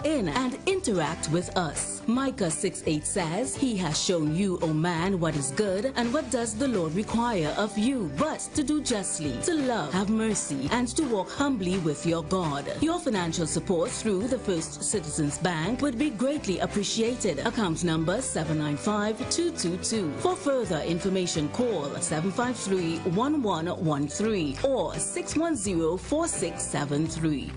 in and interact with us. Micah 6:8 says, He has shown you, O man, what is good, and what does the Lord require of you, but to do justly, to love, have mercy, and to walk humbly with your God. Your financial support through the First Citizens Bank would be greatly appreciated. Account number 795-222. For further information, call 753-1113 or 610-4673.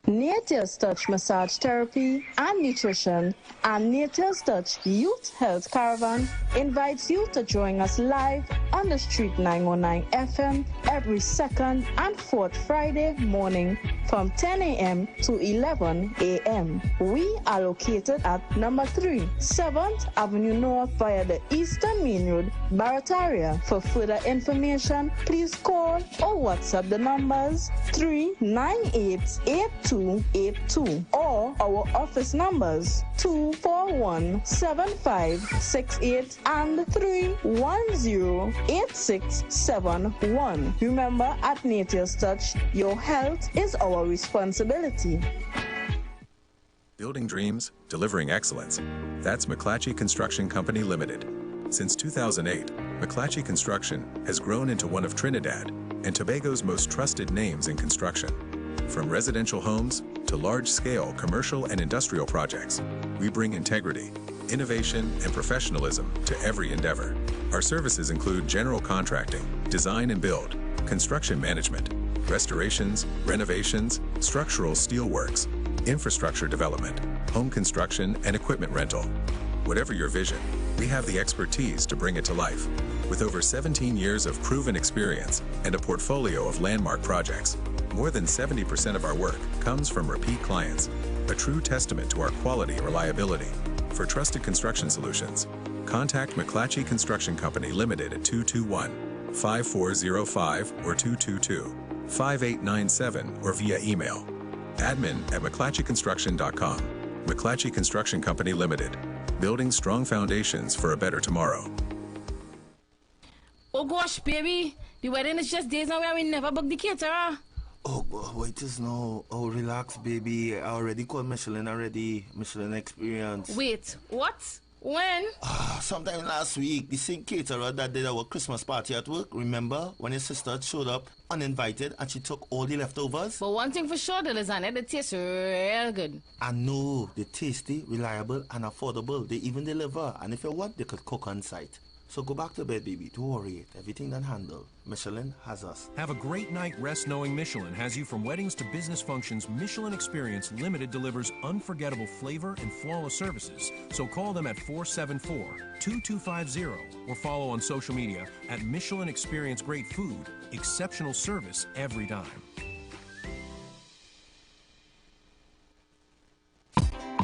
Nature's Touch Massage Therapy and Nutrition and Nature's Touch Youth Health Caravan invites you to join us live on the Street 919 FM every second and fourth Friday morning from 10 a.m. to 11 a.m. We are located at number 3, 7th Avenue North via the Eastern Main Road, Barataria. For further information, please call or WhatsApp the numbers 398-8282 or our office numbers 241-7568 and 310-8671. Remember, at Nature's Touch, your health is our responsibility. Building dreams, delivering excellence. That's McClatchy Construction Company Limited. Since 2008, McClatchy Construction has grown into one of Trinidad and Tobago's most trusted names in construction. From residential homes to large-scale commercial and industrial projects, we bring integrity, innovation, and professionalism to every endeavor. Our services include general contracting, design and build, construction management, restorations, renovations, structural steelworks, infrastructure development, home construction, and equipment rental. Whatever your vision, we have the expertise to bring it to life. With over 17 years of proven experience and a portfolio of landmark projects, more than 70% of our work comes from repeat clients, a true testament to our quality and reliability. For trusted construction solutions, contact McClatchy Construction Company Limited at 221-5405 or 222-5897 or via email. admin@mcclatchyconstruction.com. McClatchy Construction Company Limited, building strong foundations for a better tomorrow. Oh gosh, baby, the wedding is just days away and we never booked the caterer. Oh, wait, is no. Oh, relax, baby. I already called Michelin already. Michelin Experience. Wait, what? When? Sometime last week. The same caterer that did our Christmas party at work. Remember when your sister showed up uninvited and she took all the leftovers? But one thing for sure, the lasagna, they taste real good. I know. They're tasty, reliable, and affordable. They even deliver. And if you want, they could cook on site. So go back to bed, baby. Don't worry. Everything done handled. Michelin has us. Have a great night rest knowing Michelin has you from weddings to business functions. Michelin Experience Limited delivers unforgettable flavor and flawless services. So call them at 474-2250 or follow on social media at Michelin Experience. Great food, exceptional service every time.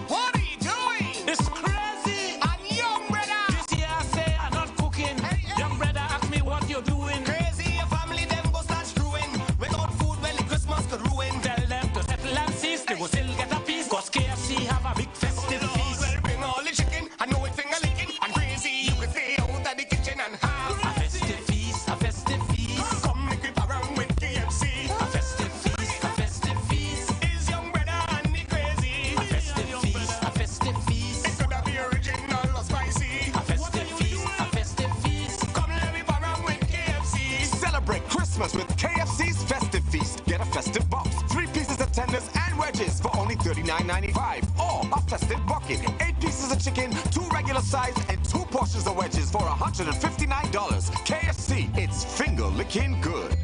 What are you doing? It's crazy. I'm young, brother. This year I say I'm not cooking. Young brother, ask me what you're doing. Crazy, your family them go start screwing. Without food, well, the Christmas could ruin. Tell them to settle and cease. They will still get a piece. Cause KFC have a big festive feast. Well, bring all the chicken. I know it's finger-licking. And crazy, you can stay out of the kitchen and have a festive feast. A festive feast. Come make it around with KFC. A festive feast. A festive feast. Is young brother and the crazy. A festive feast. A festive feast. It could be original or spicy. A festive feast. A festive feast. Come let me around with KFC. Celebrate Christmas with KFC's Festive Feast. Get a festive box, 3 pieces of tenders and wedges for only $39.95. Or a festive bucket, 8 pieces of chicken, 2 regular size, and 2 portions of wedges for $159. KFC, it's finger-licking good.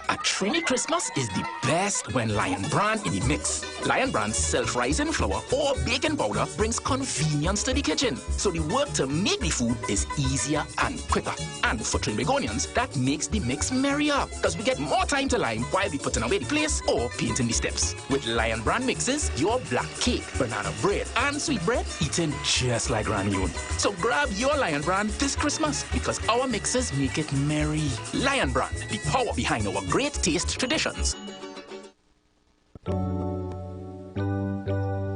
A Trini Christmas is the best when Lion Bran in the mix. Lion Bran's self-rising flour or baking powder brings convenience to the kitchen, so the work to make the food is easier and quicker. And for Trinbagonians, that makes the mix merrier, because we get more time to lime while we putting away the place or painting the steps. With Lion Bran mixes, your black cake, banana bread, and sweet bread eaten just like Granny Yoon. So grab your Lion Bran this Christmas, because our mixes make it merry. Lion Bran, the power behind our great taste traditions.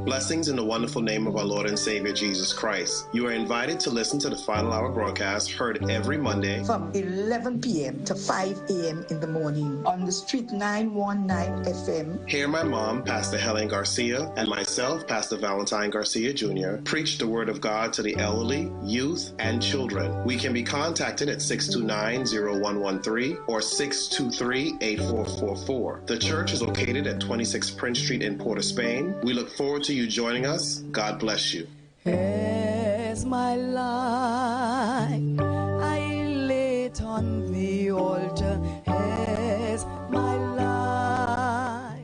Blessings in the wonderful name of our Lord and Savior Jesus Christ. You are invited to listen to the Final Hour broadcast heard every Monday from 11 p.m. to 5 a.m. in the morning on the Street 919 FM. Hear my mom, Pastor Helen Garcia, and myself, Pastor Valentine Garcia Jr., preach the Word of God to the elderly, youth, and children. We can be contacted at 629-0113 or 623-8444. The church is located at 26 Prince Street in Port of Spain. We look forward to you joining us. God bless you. As my life I lay it on the altar, as my life.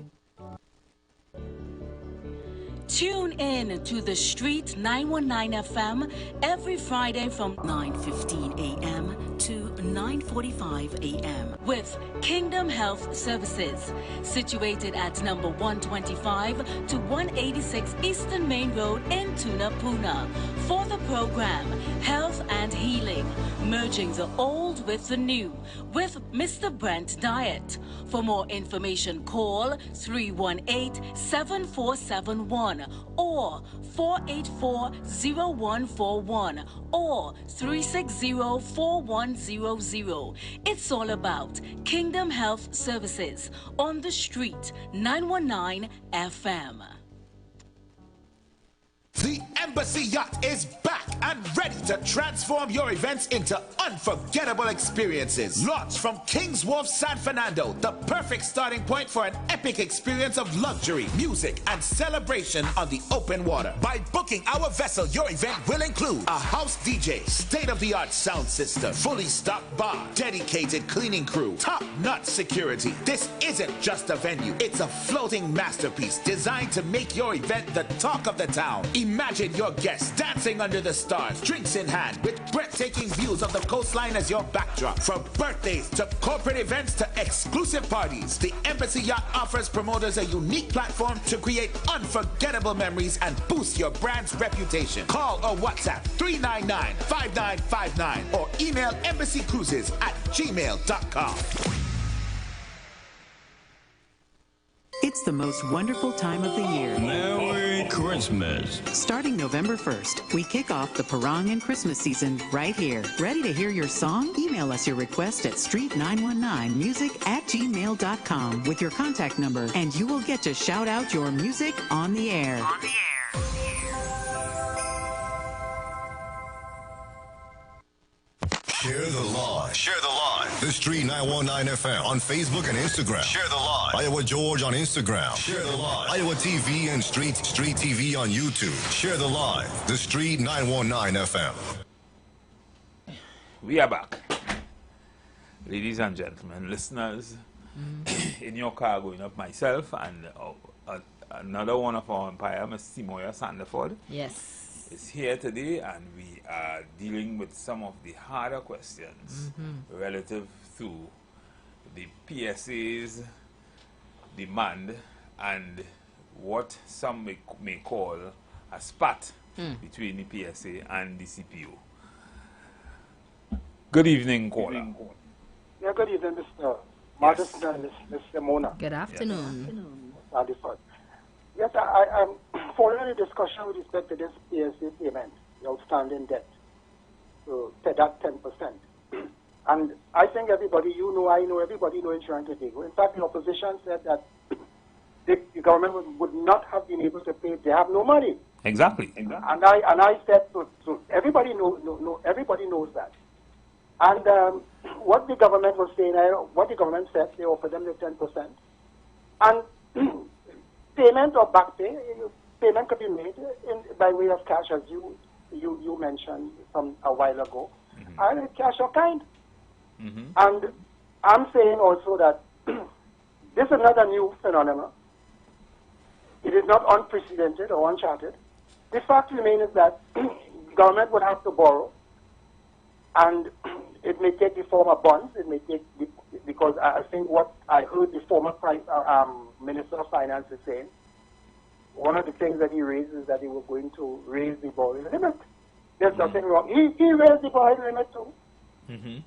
Tune in to the Street 919 FM every Friday from 9:15 a.m. to 9:45 a.m. with Kingdom Health Services, situated at number 125 to 186 Eastern Main Road in Tunapuna. For the program Health and Healing, merging the old with the new, with Mr. Brent Diet. For more information, call 318-7471 or 484-0141 or 360-4100. It's all about Kingdom Health Services on the Street 919 FM. The Embassy Yacht is back and ready to transform your events into unforgettable experiences. Launched from Kings Wharf, San Fernando, the perfect starting point for an epic experience of luxury, music, and celebration on the open water. By booking our vessel, your event will include a house DJ, state-of-the-art sound system, fully stocked bar, dedicated cleaning crew, top-notch security. This isn't just a venue, it's a floating masterpiece designed to make your event the talk of the town. Imagine your guests dancing under the stars, drinks in hand, with breathtaking views of the coastline as your backdrop. From birthdays to corporate events to exclusive parties, the Embassy Yacht offers promoters a unique platform to create unforgettable memories and boost your brand's reputation. Call or WhatsApp 399-5959 or email embassycruises@gmail.com. It's the most wonderful time of the year. Merry Christmas. Starting November 1st, we kick off the Parang and Christmas season right here. Ready to hear your song? Email us your request at street919music@gmail.com with your contact number, and you will get to shout out your music on the air. Share the live. Share the live. The Street 919 FM on Facebook and Instagram. Share the live. Iowa George on Instagram. Share the live. Iowa TV and Street TV on YouTube. Share the live. The Street 919 FM. We are back. Ladies and gentlemen, listeners, in your car going up, myself and another one of our umpire, Ms. Simoya Sandiford. Yes. Is here today, and we are dealing with some of the harder questions relative to the PSA's demand and what some may call a spat between the PSA and the CPO. Good evening, caller. Yeah, good evening, Mr. Madison and Mr. Mona. Good afternoon. Yes, I'm following a discussion with respect to this PSA payment, the outstanding debt, so that 10%. And I think everybody, I know, everybody know Insurance Tobago. In fact, the opposition said that the government would not have been able to pay. They have no money. Exactly. And I said, so everybody everybody knows that. And what the government was saying, what the government said, they offered them the 10%. And payment or back payment could be made by way of cash, as you mentioned a while ago, either cash or kind. And I'm saying also that this is not a new phenomenon. It is not unprecedented or uncharted. The fact remains is that government would have to borrow, and it may take the form of bonds. It may take because I think what I heard the former Minister of Finance is saying, one of the things that he raised is that they were going to raise the borrowing limit. There's nothing wrong. He raised the borrowing limit too,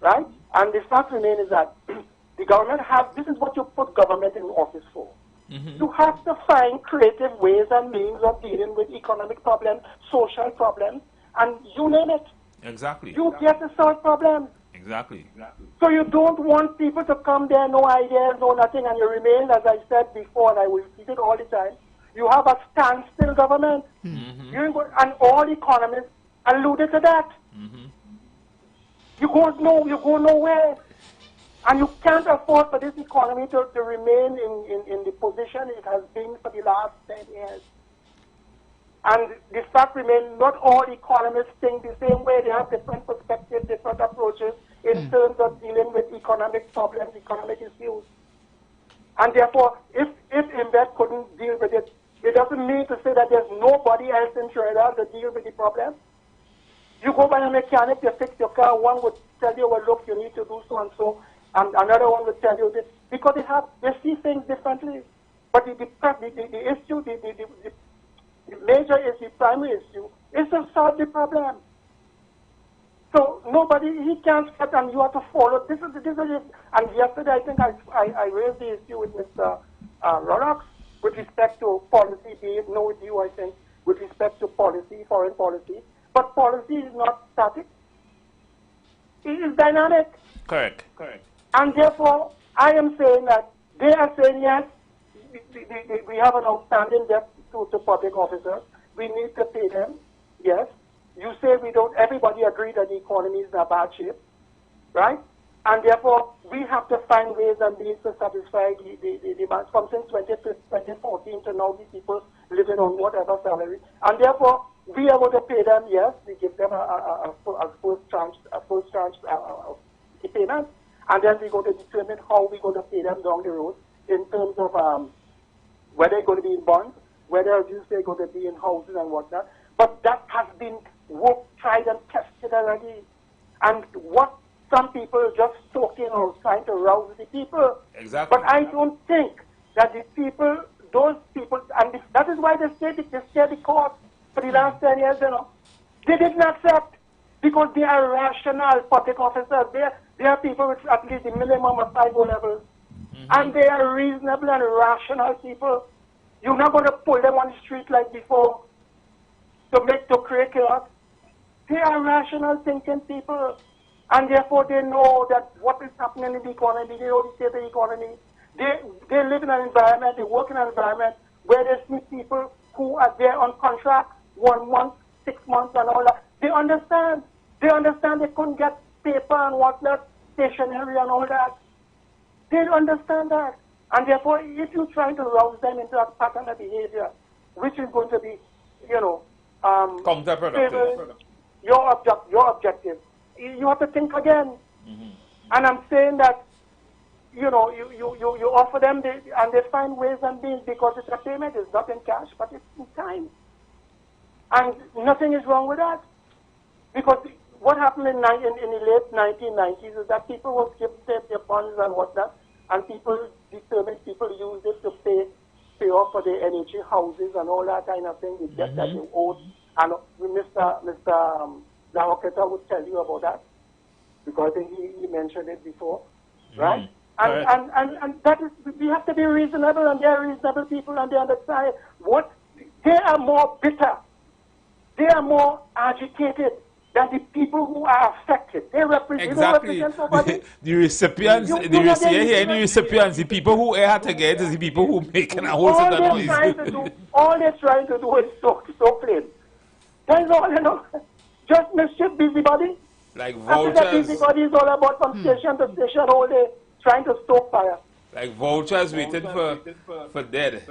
right? And the fact remains is that the government this is what you put government in office for. You have to find creative ways and means of dealing with economic problems, social problems, and you name it. Exactly. You get to solve problems. Exactly. So you don't want people to come there, no ideas, no nothing, and you remain, as I said before, and I will repeat it all the time, you have a standstill government. And all economists alluded to that. You go nowhere. And you can't afford for this economy to remain in the position it has been for the last 10 years. And the fact remains, not all economists think the same way. They have different perspectives, different approaches in terms of dealing with economic problems, economic issues. And therefore, if IMBET couldn't deal with it, it doesn't mean to say that there's nobody else in Trinidad to deal with the problem. You go by a mechanic, you fix your car, one would tell you, well, look, you need to do so and so, and another one would tell you this, because they see things differently. But the issue, the major issue, primary issue, is to solve the problem. So he can't get, and you have to follow. This is and yesterday I think I raised the issue with Mr. Ronox with respect to policy, be it no with you, I think, with respect to policy, foreign policy. But policy is not static. It is dynamic. Correct. And therefore, I am saying that they are saying, yes, we have an outstanding debt to public officers. We need to pay them. Yes. You say we don't, everybody agree that the economy is in a bad shape, right? And therefore, we have to find ways and means to satisfy the demands from since 2014 to now, these people living on whatever salary. And therefore, we are going to pay them, yes, we give them a first tranche payment, and then we're going to determine how we're going to pay them down the road in terms of whether it's going to be in bonds, whether, as you say, going to be in houses and whatnot. But that has been worked, tried and tested already. And what some people are just talking or trying to rouse the people. Exactly. But I don't think that the people, those people, and that is why they stayed the course for the last 10 years, They didn't accept because they are rational public officers. They are people with at least a minimum of 5 levels. And they are reasonable and rational people. You're not going to pull them on the street like before to create chaos. They are rational thinking people. And therefore they know that what is happening in the economy, they know the state of the economy. They live in an environment, they work in an environment where they see people who are there on contract 1 month, 6 months and all that. They understand. They understand they couldn't get paper and whatnot, stationery and all that. They understand that. And therefore, if you're trying to rouse them into a pattern of behavior, which is going to be, counterproductive. Your objective, you have to think again. And I'm saying that, you offer them, and they find ways and means because it's a payment. It's not in cash, but it's in time. And nothing is wrong with that. Because what happened in the late 1990s is that people will give their funds and whatnot, and people use it to pay off for their energy houses and all that kind of thing, the debt that they owed. And Mr. Lahoketa would tell you about that, because I think he mentioned it before, right? And that is, we have to be reasonable, and they are reasonable people, and they understand what they are more bitter, they are more agitated than the people who are affected. They represent somebody. The recipients, the people who had to get is the people who make a whole set of noise. All they're trying to do is so plain. That's all, just mischief, busybody. Like vultures. After that, busybody is all about from station to station all day, trying to stoke fire. Like vultures waiting for dead.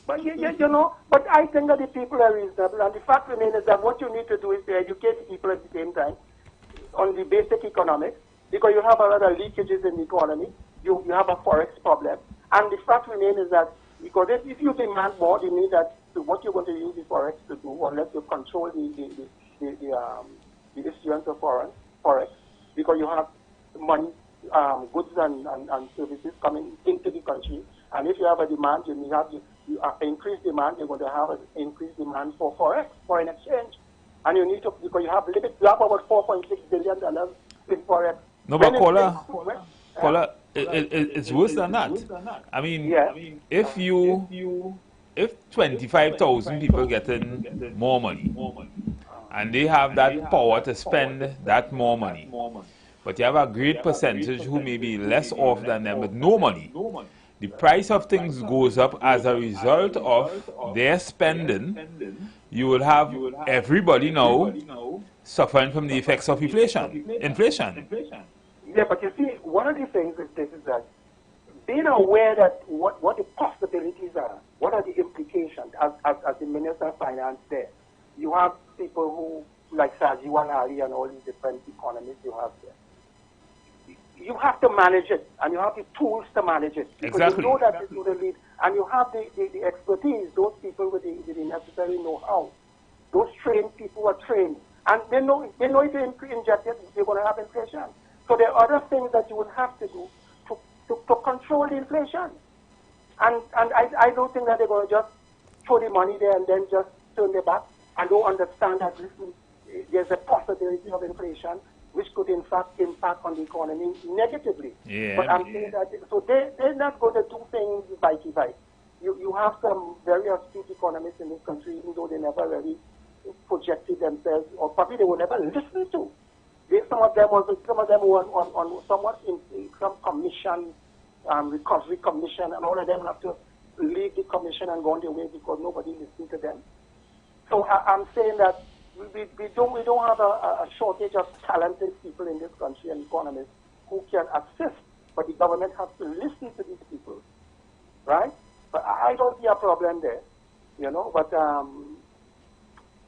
But but I think that the people are reasonable, and the fact remains is that what you need to do is to educate the people at the same time on the basic economics, because you have a lot of leakages in the economy, you have a forex problem, and the fact remains is that because if you demand more, you need that what you're going to use the forex to do, unless you control the issuance of forex, because you have money, goods and services coming into the country, and if you have a demand, you have increased demand, you're going to have an increased demand for forex, foreign exchange. And you need to, because you have about $4.6 billion in forex. No, but caller, it's worse than that. I mean, if 25,000 people getting more money, and they have that power to spend that more money, but you have a great percentage who may be less off than them with no money, the price of things goes up as a result of their spending. You will have everybody now suffering from the effects of inflation. Yeah, but you see, one of the things is this, is that being aware that what the possibilities are, what are the implications, as the Minister of Finance there. You have people who, like Sajiwan Ali and all these different economists you have there. You have to manage it, and you have the tools to manage it. Because you know that it's going to lead, and you have the expertise, those people with the necessary know-how. Those trained people are trained, and they know if you inject it, you're going to have inflation. So there are other things that you would have to do to control the inflation. And I don't think that they're going to just throw the money there and then just turn their back and don't understand that there's a possibility of inflation which could in fact impact on the economy negatively. Yeah. But I'm saying that, so they're not going to do things by. You have some very astute economists in this country, even though they never really projected themselves, or probably they were never listened to. Some of them were on somewhat in some commission, recovery commission, and all of them have to leave the commission and go on their way because nobody listened to them. So I'm saying that we don't have a shortage of talented people in this country and economists who can assist, but the government has to listen to these people, right? But I don't see a problem there, you know. But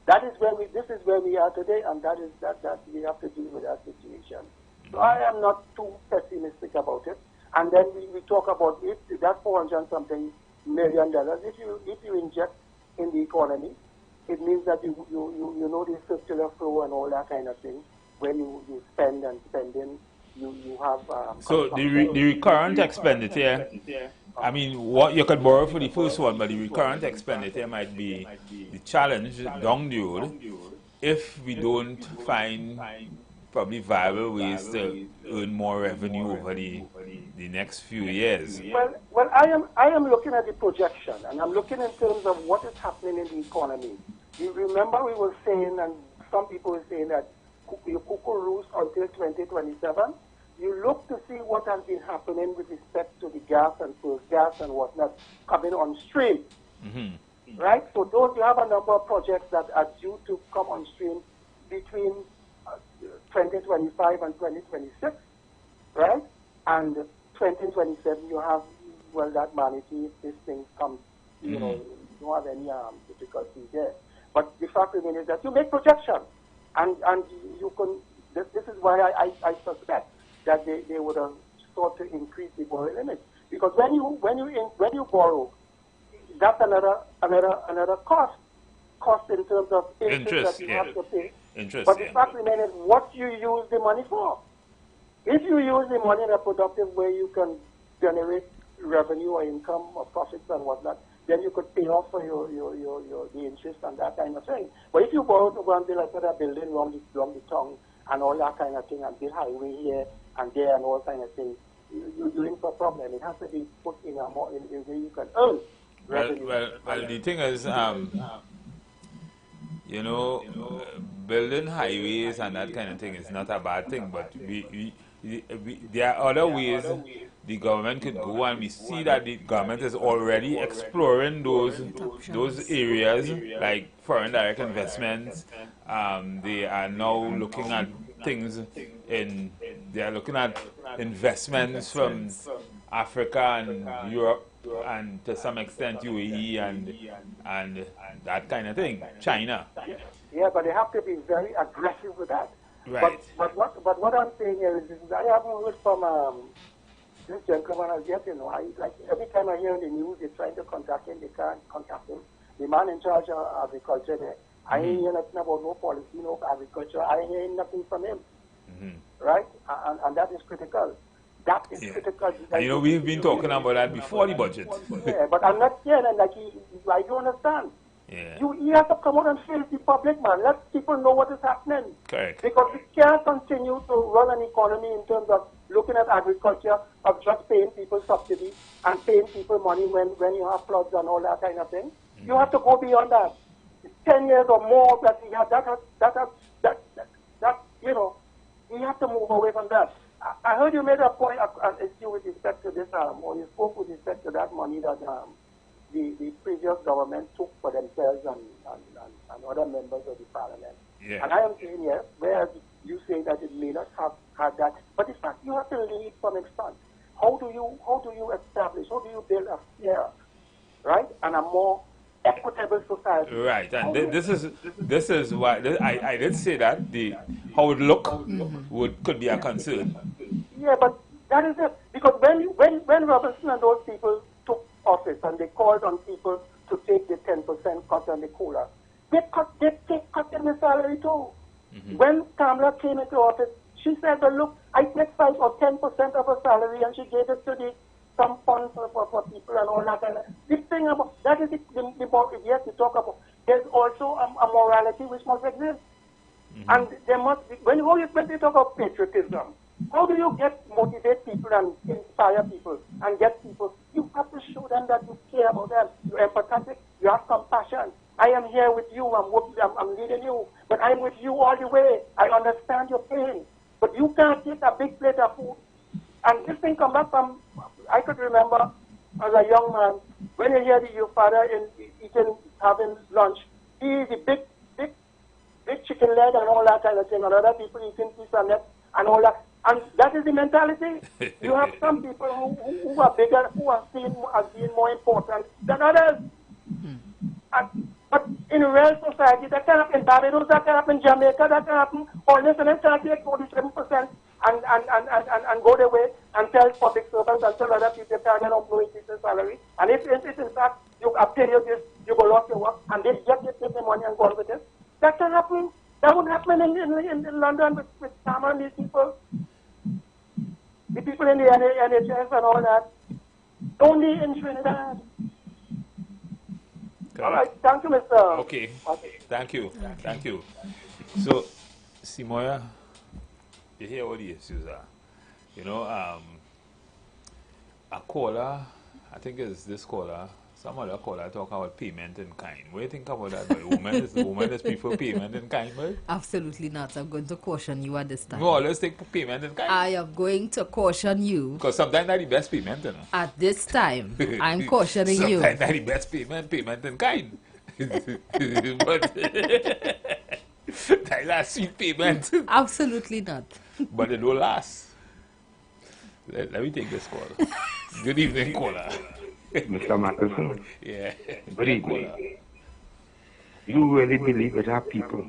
this is where we are today, and that we have to deal with that situation. So I am not too pessimistic about it. And then we talk about it, that $400-something million. If you inject in the economy, it means that you know the circular flow and all that kind of thing. When you spend and spending, you have. So the recurrent expenditure. I mean, what you could borrow for the first one, but the recurrent expenditure might be the challenge down the road if we don't find probably viable ways to earn more revenue over the next few years. Well, I am looking at the projection, and I'm looking in terms of what is happening in the economy. You remember we were saying, and some people were saying that you cuckoo roost until 2027. You look to see what has been happening with respect to the gas and first gas and whatnot coming on stream. Right? So you have a number of projects that are due to come on stream between 2025 and 2026, right? And 2027 you have, well, that manatee, if this thing comes, you know, you don't have any difficulty there. But the fact remains is that you make projections, and you can, this is why I suspect that they would have sought to increase the borrowing limit, because when you borrow, that's another cost in terms of interest that you have to pay. But the fact remains is what you use the money for. If you use the money in a productive way, you can generate revenue or income or profits and whatnot. Then you could pay off for the interest and that kind of thing. But if you borrow to go and build a building along the tongue and all that kind of thing, and build highway here and there and all kind of things, you're in for a problem. It has to be put in a more in where you can earn revenue. Well, the thing is, you know, building highways and that kind of thing is not a bad thing, but there are other ways the government could go, and we see that the government is already exploring those areas like foreign direct investments. They are now looking at things they are looking at investments from Africa and Europe, and to some extent UAE and that kind of thing, China. Yeah, but they have to be very aggressive with that. Right. But what I'm saying here is I haven't heard from this gentleman as yet. You know, every time I hear in the news they're trying to contact him, they can't contact him. The man in charge of agriculture there, I ain't hear nothing about no policy, no agriculture. I ain't hearing nothing from him. Right? And that is critical. That is critical. And you know, we've been talking about that before the budget. Yeah, but I'm not saying that, I don't understand. Yeah. You have to come out and face the public, man. Let people know what is happening. Correct. Because we can't continue to run an economy in terms of looking at agriculture, of just paying people subsidies and paying people money when you have floods and all that kind of thing. You have to go beyond that. 10 years or more that we have, you know, we have to move away from that. I heard you made a point, an issue with respect to this, or you spoke with respect to that money that the previous government took for themselves and other members of the parliament. Yeah. And I am saying yes, whereas you say that it may not have had that, but in fact you have to lead from in front. How do you establish, how do you build a fair, right, and a more equitable society? Right, and this is why I did say that how it look could be a concern. Yeah, but that is it. Because when Robinson and those people took office and they called on people to take the 10% cut on the cola, they cut in the salary too. When Kamala came into office, she said, well, look, I take 5 or 10% of her salary, and she gave it to some funds for people and all that. And this thing about that is the more yes, we talk about. There's also a morality which must exist, and there must be. When you talk about patriotism, how do you motivate people and inspire people and get people? You have to show them that you care about them. You're empathetic. You have compassion. I am here with you. I'm leading you, but I'm with you all the way. I understand your pain, but you can't take a big plate of food. And this thing come back from. I could remember as a young man when you hear your father having lunch. He is a big chicken leg and all that kind of thing. And other people eating piece and that and all that. And that is the mentality. You have some people who are bigger, who are seen as being more important than others. But in real society, that can happen in Barbados, that can happen in Jamaica, that can happen all this, and then can take 47% and go their way and tell public servants and tell other people that they don't know increase in salary. And if in fact you pay you this, you go lost your work, and they just take the money and go on with it, that can happen. That would happen in London with Sama and these people. The people in the NHS and all that. Only in Trinidad. All right, thank you, Mr. Okay, thank you. So, Simoya, you hear what the issues are. You know, a caller, I think it's this caller, some other caller talk about payment in kind. What do you think about that? The woman is prefer payment in kind, right? Absolutely not. I'm going to caution you at this time. No, let's take payment in kind. I am going to caution you. Because sometimes that's the best payment, you know. At this time, I'm cautioning you. Sometimes that's the best payment in kind. But that's a sweet payment. Absolutely not. But it don't last. Let me take this call. Good evening, caller. Mr. Matheson. Yeah. Good evening. You really believe there are people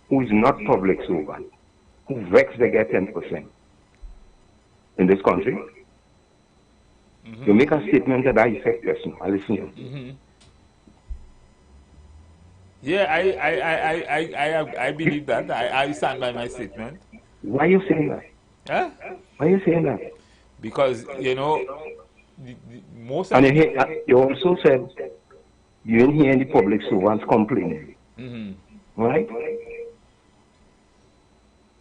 who is not public servant, who vex they get 10% in this country? You make a statement that I effect person. I listen to you. Yeah, I believe that. I stand by my statement. Why are you saying that? Huh? Why are you saying that? Because, you know, most of you also said you didn't hear any public servants complaining. Right?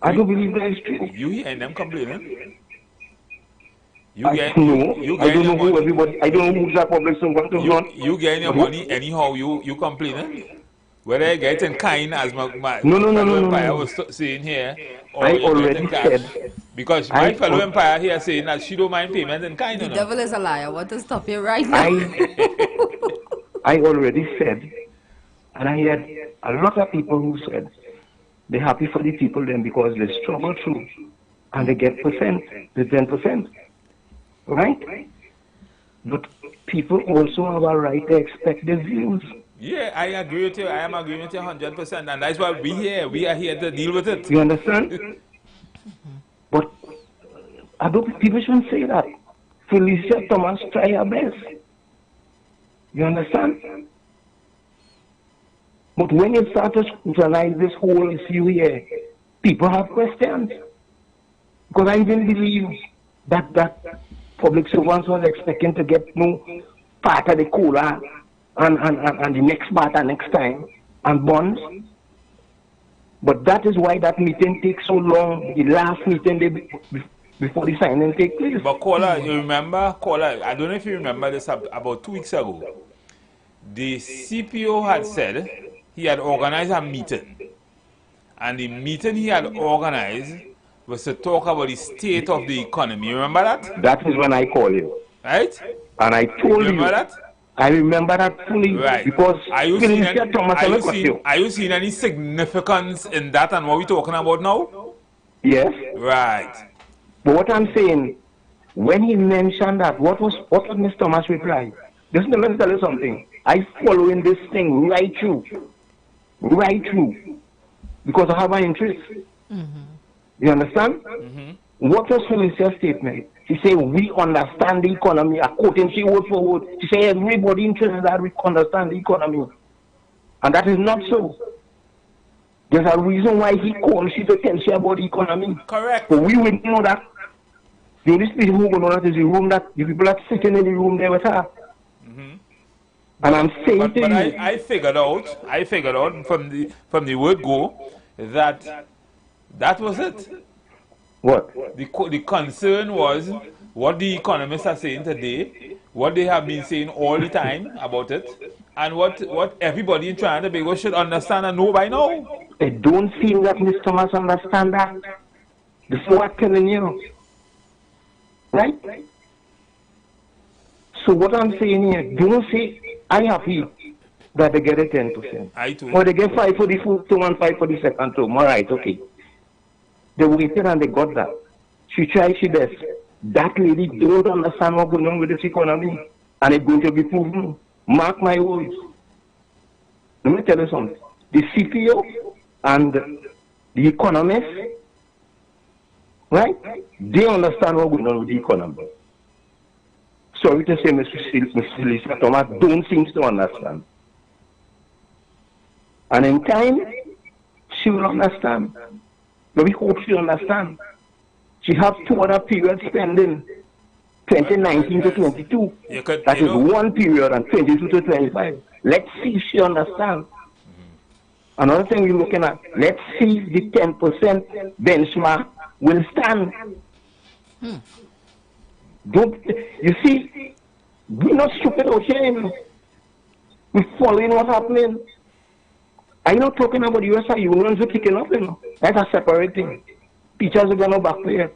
I don't believe that is true. You hear them complaining? I don't know who everybody. I don't know who's a public servant. You get your money anyhow. You complaining? Whether I get in kind as my no. Empire was saying here, or I you already get in cash. said. Because my fellow Empire here saying that she don't mind payment in kind. The devil is a liar. I want to stop you right now. I already said, and I had a lot of people who said they're happy for the people then because they struggle through and they get the 10%. Right? But people also have a right to expect their views. Yeah, I agree with you. I am agreeing with you 100%, and that's why we are here to deal with it. You understand? But I don't. People shouldn't say that. Felicia Thomas try her best. You understand? But when you start to scrutinize this whole issue here, people have questions. Because I didn't believe that public servants was expecting to get no part of the cola and the next batter next time, and bonds. But that is why that meeting takes so long, the last meeting before the signing takes place. But Caller, you remember, Caller, I don't know if you remember this about 2 weeks ago. The CPO had said he had organized a meeting. And the meeting he had organized was to talk about the state of the economy. You remember that? That is when I called you. Right? And I told you. Remember that? I remember that fully. Right. Because are you seeing any significance in that and what we're talking about now? Yes. Right. But what I'm saying, when he mentioned that, what was Mr. Thomas' reply? Listen, let me tell you something. I following this thing right through. Right through. Because I have an interest. You understand? What was Felicia's statement? She said, we understand the economy. I quote she word for word. She said, everybody interested that we understand the economy. And that is not so. There's a reason why he called she to tell she about the economy. Correct. But we would know that. The only people who know that is the room that the people that sitting in the room there with her. And I'm saying to you, I figured out from the word go that was it. What? The concern was what the economists are saying today, what they have been saying all the time about it, and what everybody in Trinidad and Tobago should understand and know by now. I don't seem that Mr. Thomas understand that. This is what I'm telling you. Right? So what I'm saying here, don't say I happy that they get a 10%. I too. Or they get 5 for the first term and 5 for the second term. All right, okay. They waited and they got that. She tried she best. That lady don't understand what's going on with this economy. And it's going to be proven. Mark my words. Let me tell you something. The CPO and the economists, right? They understand what's going on with the economy. Sorry to say, Mr. Felicia Thomas don't seem to understand. And in time, she will understand. But we hope she understand. She has 2 other periods pending, 2019 to 22. That is one period, and 22 to 25. Let's see if she understands. Another thing we're looking at, let's see if the 10% benchmark will stand. Don't, you see, we're not stupid out here, you know. We're following what's happening. I'm not talking about the USA unions are kicking up, you know. That's a separate thing. Teachers are going to back there.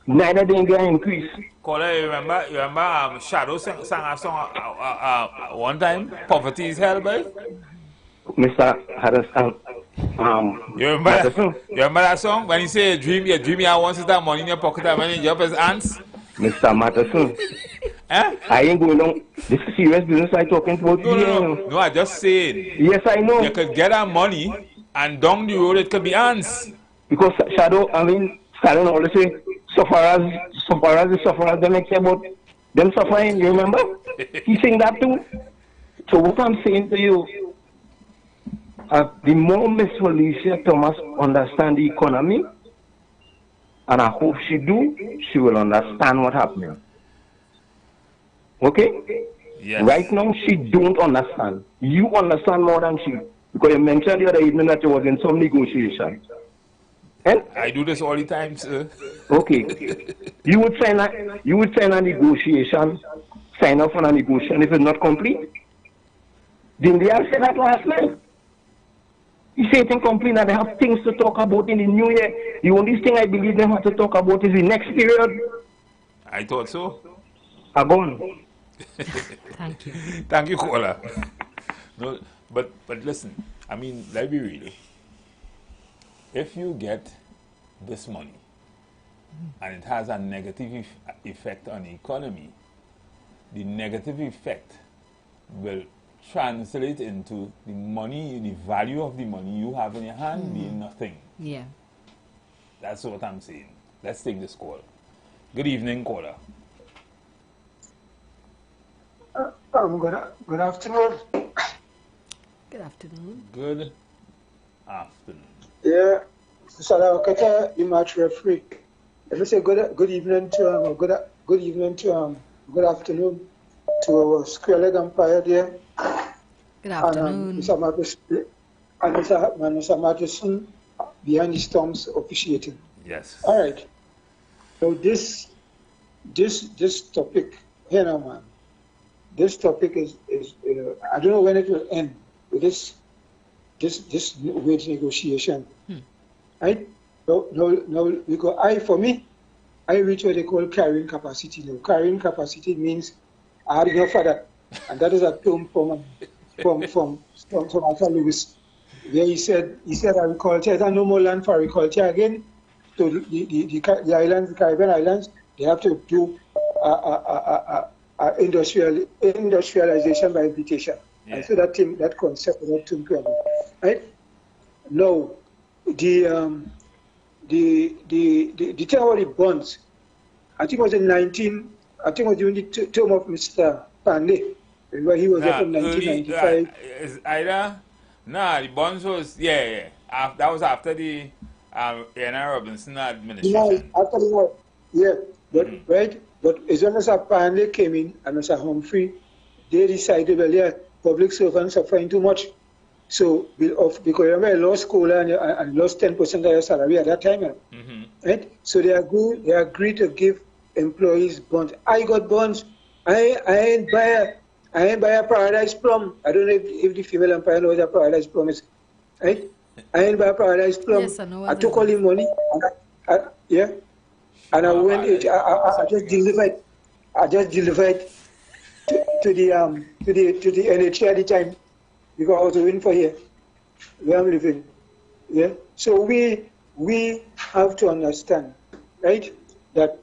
Neither they going to increase. Caller, you remember Shadow sang a song one time? Poverty is hell, boy? Mr. Harrison, you remember that song? When you say you dream I want to start money in your pocket and money in your ants? Mr. Matterson, I ain't going on. This is serious business I'm talking about. No, I just said. Yes, I know. You could get that money and down the road it could be ants. Because Shadow, Stalin always say, sufferers, they make say about them suffering, you remember? He saying that too. So what I'm saying to you, the more Miss Felicia Thomas understand the economy, and I hope she do, she will understand what happening. Okay? Yes. Right now, she don't understand. You understand more than she. Because you mentioned the other evening that you was in some negotiation. And I do this all the time, sir. Okay. You would sign a negotiation, sign off on a negotiation if it's not complete. Didn't they all say that last night? You say it's incomplete and they have things to talk about in the new year. The only thing I believe they have to talk about is the next period. I thought so. Agone. Thank you. Thank you, caller. No, but listen, I mean, let's be real. If you get this money and it has a negative effect on the economy, the negative effect will translate into the money, the value of the money you have in your hand being nothing. Yeah. That's what I'm saying. Let's take this call. Good evening, caller. Good afternoon. Good afternoon. Good afternoon. Yeah, Salawakata, the match referee. Let me say good evening to good afternoon to our square leg umpire there. Good afternoon. Mr. Matheson, and Mr. Matheson behind the storms officiating. Yes. All right. So this topic, here now, man. This topic is I don't know when it will end with this wage negotiation. Right? No, because for me, I reach what they call carrying capacity now. Carrying capacity means I had enough for that. And that is a term from Arthur Lewis, where he said agriculture, there's no more land for agriculture again. So the islands, the Caribbean islands, they have to do industrialization by habitation. Yeah. And so that concept, that term, right? Now, the thing about the bonds, I think it was during the term of Mr. Panley, where he was there from 1995. The bonds was, that was after the N.R. Robinson administration. But as long as Panley came in and Mr. Humphrey, they decided, well, yeah, public servants are finding too much. So, because remember, I lost COLA and lost 10% of your salary at that time. Right? So they agreed to give employees bonds. I got bonds. I ain't buy a Paradise Plum. I don't know if the female umpire knows what a Paradise Plum is. Right? I ain't buy a Paradise Plum. Yes, I took all the money. And I went. I just delivered. To the NHA at the time, because I was waiting for here where I'm living. Yeah. So we have to understand, right, that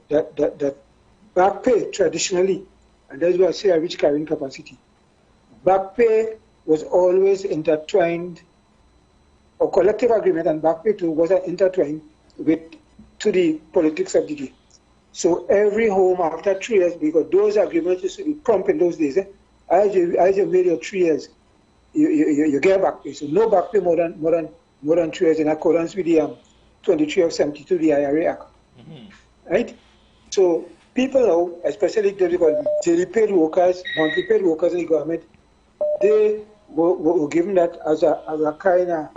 back pay traditionally, and that's why I say I reach carrying capacity. Back pay was always intertwined, or collective agreement and back pay too was intertwined to the politics of the day. So every home after 3 years, because those agreements used to be prompt in those days, as you made your 3 years, you get back pay. So no back pay more than 3 years in accordance with the 23 of 72, the IRA Act. Right? So people now, especially the daily paid workers, monthly paid workers in the government, they were given that as a kind of,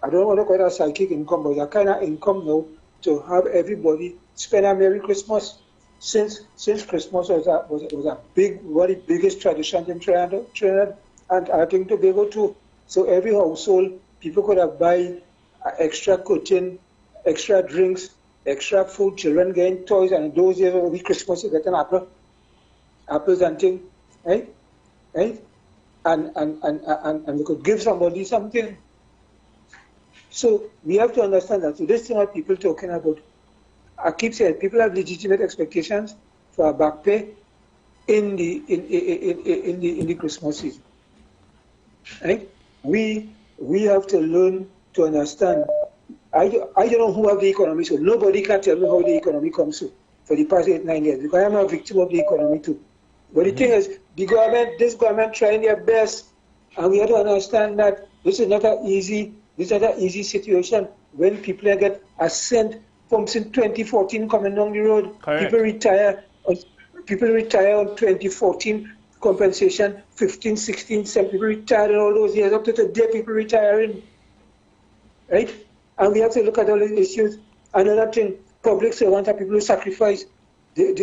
I don't want to call it a psychic income, but a kind of income now to have everybody spend a Merry Christmas. Since Christmas was a big, one of the biggest traditions in Trinidad and I think Tobago too. So every household, people could have buy extra cooking, extra drinks, extra food, children getting toys, and in those years of Christmas you get an apples and things, right? And we could give somebody something. So we have to understand that. So this is what people talking about. I keep saying people have legitimate expectations for a back pay in the Christmas season. Right? We have to learn to understand. I don't know who have the economy, so nobody can tell me how the economy comes to for the past 8-9 years, because I'm a victim of the economy too. But the thing is, this government trying their best, and we have to understand that this is not an easy situation when people get a cent from since 2014 coming down the road. Correct. People retire on 2014 compensation, 15, 16, some people retired in all those years. Up to today, people retiring. Right? And we have to look at all these issues. Another thing, public servants are people who sacrifice.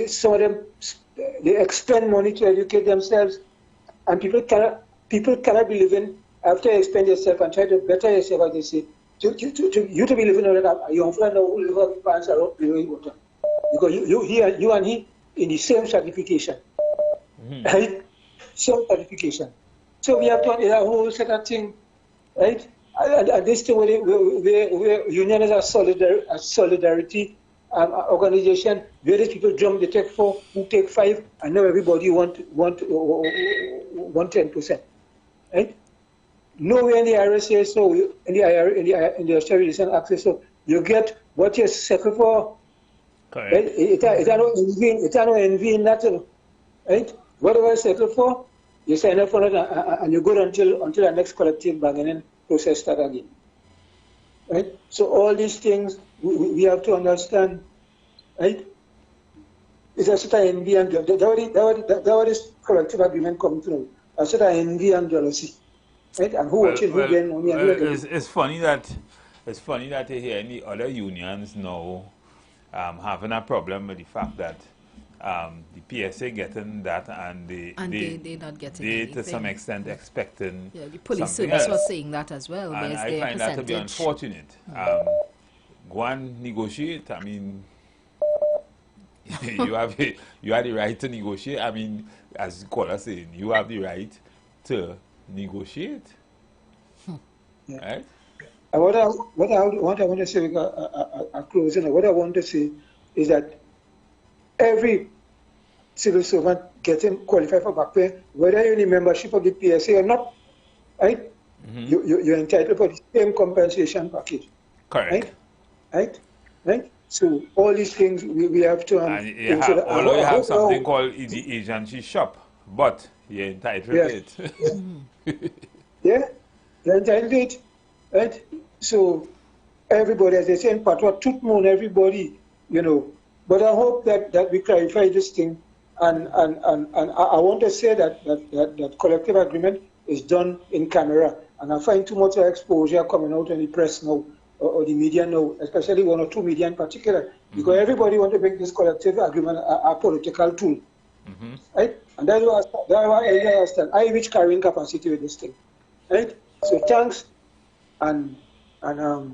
Some of them, they expend money to educate themselves. And people cannot be living after you expend yourself and try to better yourself, as they say. You to be living on that, your friend who live on parents are not below water. Because you and he in the same certification. Right? Same certification. So we have to do a whole set of things, right? And this thing where union is a solidarity organization, where these people jump, they take 4, who take 5, and now everybody want 10%. Right? Nowhere in the IRA says so, in the Australian access, so you get what you settle for. Correct. Right? It's no envy in that, right? Whatever you settle for, you sign up for it and you go until the next collective bargaining process starts again. Right? So all these things we have to understand, right? It's a sort of envy and jealousy. That what this collective agreement comes through. A sort of envy and jealousy. Right? And who watching who again? It's funny that you hear any other unions now having a problem with the fact that the PSA getting that and they're not getting they anything. to some extent expecting the police something service else. was saying that as well. And Where's I their find that to be percentage? unfortunate. Go and negotiate. I mean, you have the right to negotiate. I mean, as caller saying, you have the right to negotiate. Right? What I want to say, a closing, what I want to say is that every civil servant getting qualified for back pay, whether you're in a membership of the PSA or not, right? You're entitled for the same compensation package. Correct. Right? So all these things we have to... although you have something called the agency shop, but you're entitled to it. Yeah, you're entitled to it. Right? So everybody, as they say in Patwa, tooth moon, everybody, But I hope that we clarify this thing, and I want to say that collective agreement is done in camera, and I find too much exposure coming out in the press now, or the media now, especially one or two media in particular, because everybody want to make this collective agreement a political tool, right? And that's why I understand. I reach carrying capacity with this thing, right? So thanks, and I'll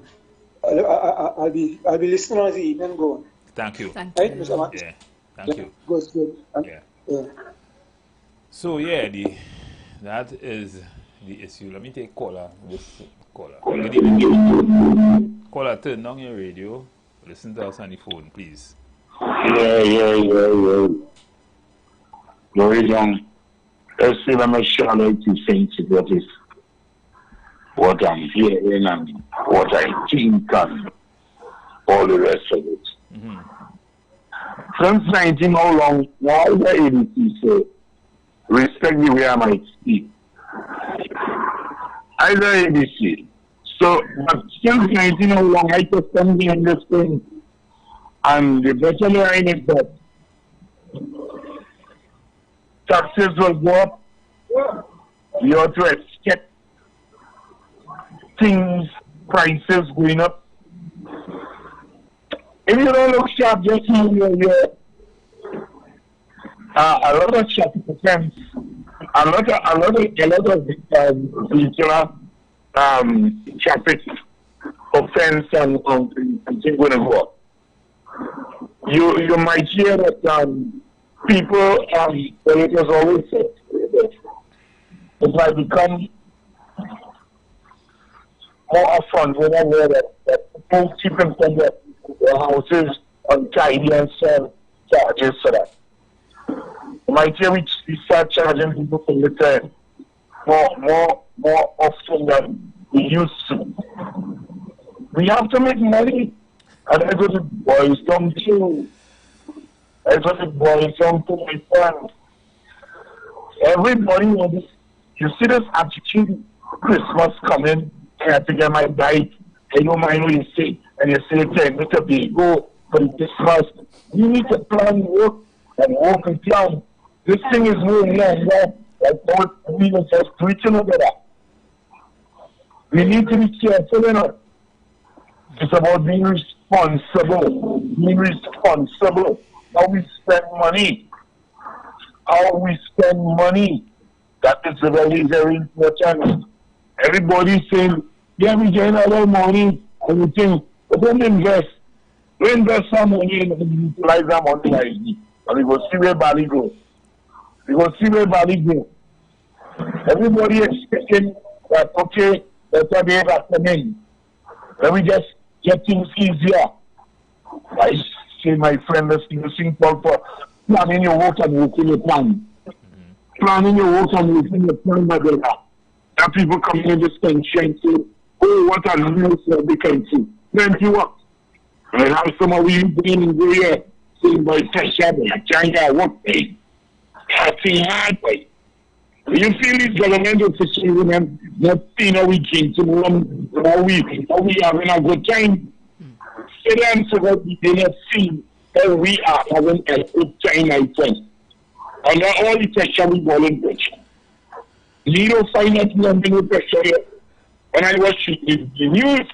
be listening as the evening go on. Thank you. Thank you. Right, Mr. Max? Yeah, thank you. Good. Yeah. So that is the issue. Let me take caller. Good evening. Caller, turn down your radio. Listen to us on the phone, please. Yeah. Glory down. Let's see if I'm sure to think what is what I'm hearing and what I think and all the rest of it. Since 19, how long, why the ABC say, respect the way I might speak. Either ABC. So, but since 19, how long I just come in this thing, and the bottom line is that taxes will go up, you have to expect prices going up. If you don't look sharp, just now you're a lot of sharp offense, a lot of vehicular traffic offense and things going to go up. You might hear that people, well, it was always said, if I become more upfront when I know that people keeping from the houses untidy and sell charges for that. You might hear we start charging people for the time more often than we used to. We have to make money, and that's what it boils down to. That's what it boils down to, my friend. Everybody wants. You see this attitude, Christmas coming, and I think I might buy. I don't mind what you say, and you say, take me to go for the Christmas. You need to plan work and work and plan. This thing is no longer like what we were just preaching over that. We need to be careful enough. It's about being responsible. Being responsible. How we spend money. That is very, very important. Everybody saying, yeah, we gain a lot of money, everything, but don't invest. We invest some money and utilize that money wisely. And we go see where Bali goes. Everybody expecting that, okay, that's a day that come in. Let me just get things easier. I say, my friend, let's do simple for planning your work and working your plan. Planning your work and working your plan, my brother. There are people coming in this country and say, oh, what a news for the country. Plenty work. And I have some of you being in here saying, boy, Tesha, boy, China, work, boy. That's hard, boy. You feel these government officials and not seeing how we came to them, how we having a good time. Say them so that they not see that we are having a good time, my friend. And all the Tesha we volunteer. You don't find that nothing with pressure here. When I watch the news,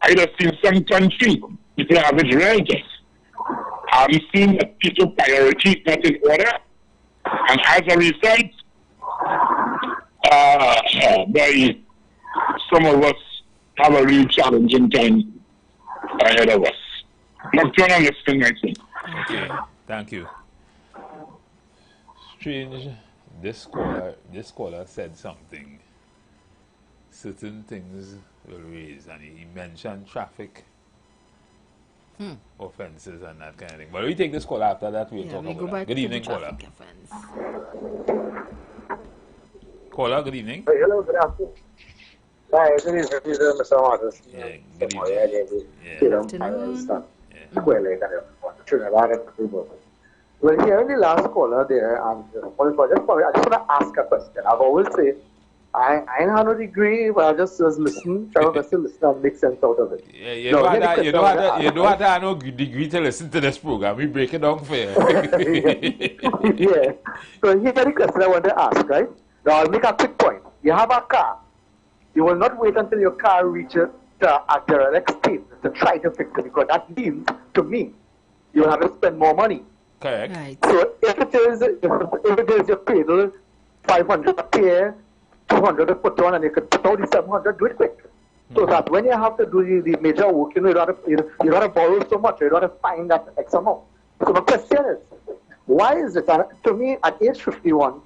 I just seen some country, people have it right. I'm seeing that people priorities not in order, and as a result, by some of us have a real challenging time ahead of us. Nocturnal listening, I think. Okay, thank you. Strange, this caller said something. Certain things will raise, and he mentioned traffic offenses and that kind of thing. But we take this caller after that. We'll talk about that. Good evening, caller. Caller, good evening. Hello, good afternoon. Hi, good evening, Mr. Marcus. Yeah, good evening. Well, hearing the last caller there, and I just want to ask a question. I've always said, I ain't have no degree, but I just was listening, trying to listen and make sense out of it. Yeah, you don't have to have no degree to listen to this program. We break it down fair. Yeah. So here's the question I want to ask, right? Now, I'll make a quick point. You have a car. You will not wait until your car reaches a derelict state to try to fix it, because that means, to me, you'll have to spend more money. Correct. Right. So if it is you pay the 500 a pair, 200 to put on, and you could put out the 700, do it quick. So that when you have to do the major work, you don't have to borrow so much, you don't have to find that X amount. So my question is, why is it that, to me, at age 51,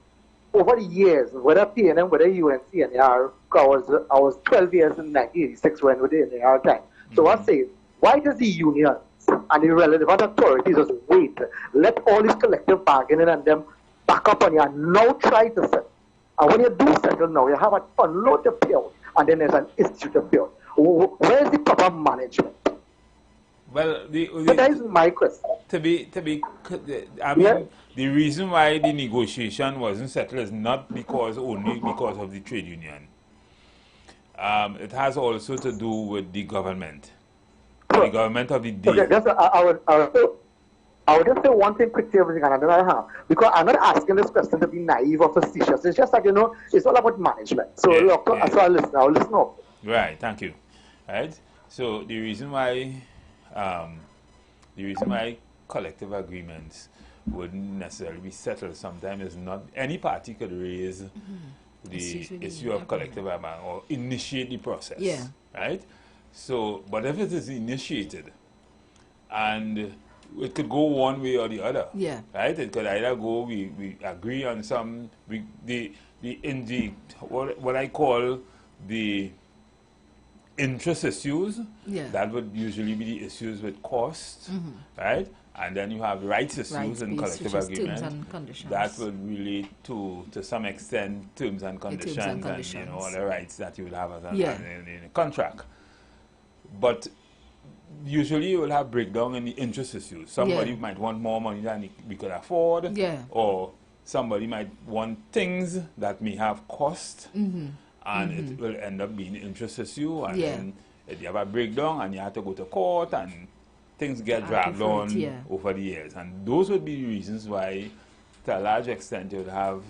over the years, whether PNM, whether UNC, and I was 12 years in 1986 when we did in the time. So I say, why does the unions and the relevant authorities just wait, let all this collective bargaining and them back up on you and now try to settle? And when you do settle now, you have a fund load to pay out, and then there's an issue to pay out. Where's the proper management? Well, that is my question. I mean, the reason why the negotiation wasn't settled is not only because of the trade union. It has also to do with the government. The government of the day. Okay, I would just say one thing quickly, everything, and then I have. Because I'm not asking this question to be naive or facetious. It's just like, it's all about management. So, look, so I'll listen up. Right, thank you. Right? So, the reason why collective agreements wouldn't necessarily be settled sometimes is not any party could raise the issue of collective agreement or initiate the process. Yeah. Right? So, but if it is initiated and it could go one way or the other. Yeah. Right? It could either go, we agree on some, what I call the interest issues. Yeah. That would usually be the issues with costs. Right? And then you have rights issues in collective agreement. Terms and conditions. That would relate to some extent, terms and conditions, and all the rights that you would have as in a contract. But usually you will have breakdown in the interest issues. Somebody might want more money than we could afford, or somebody might want things that may have cost, and it will end up being an interest issue, and then you have a breakdown and you have to go to court, and things get dragged on over the years. And those would be the reasons why, to a large extent, you would have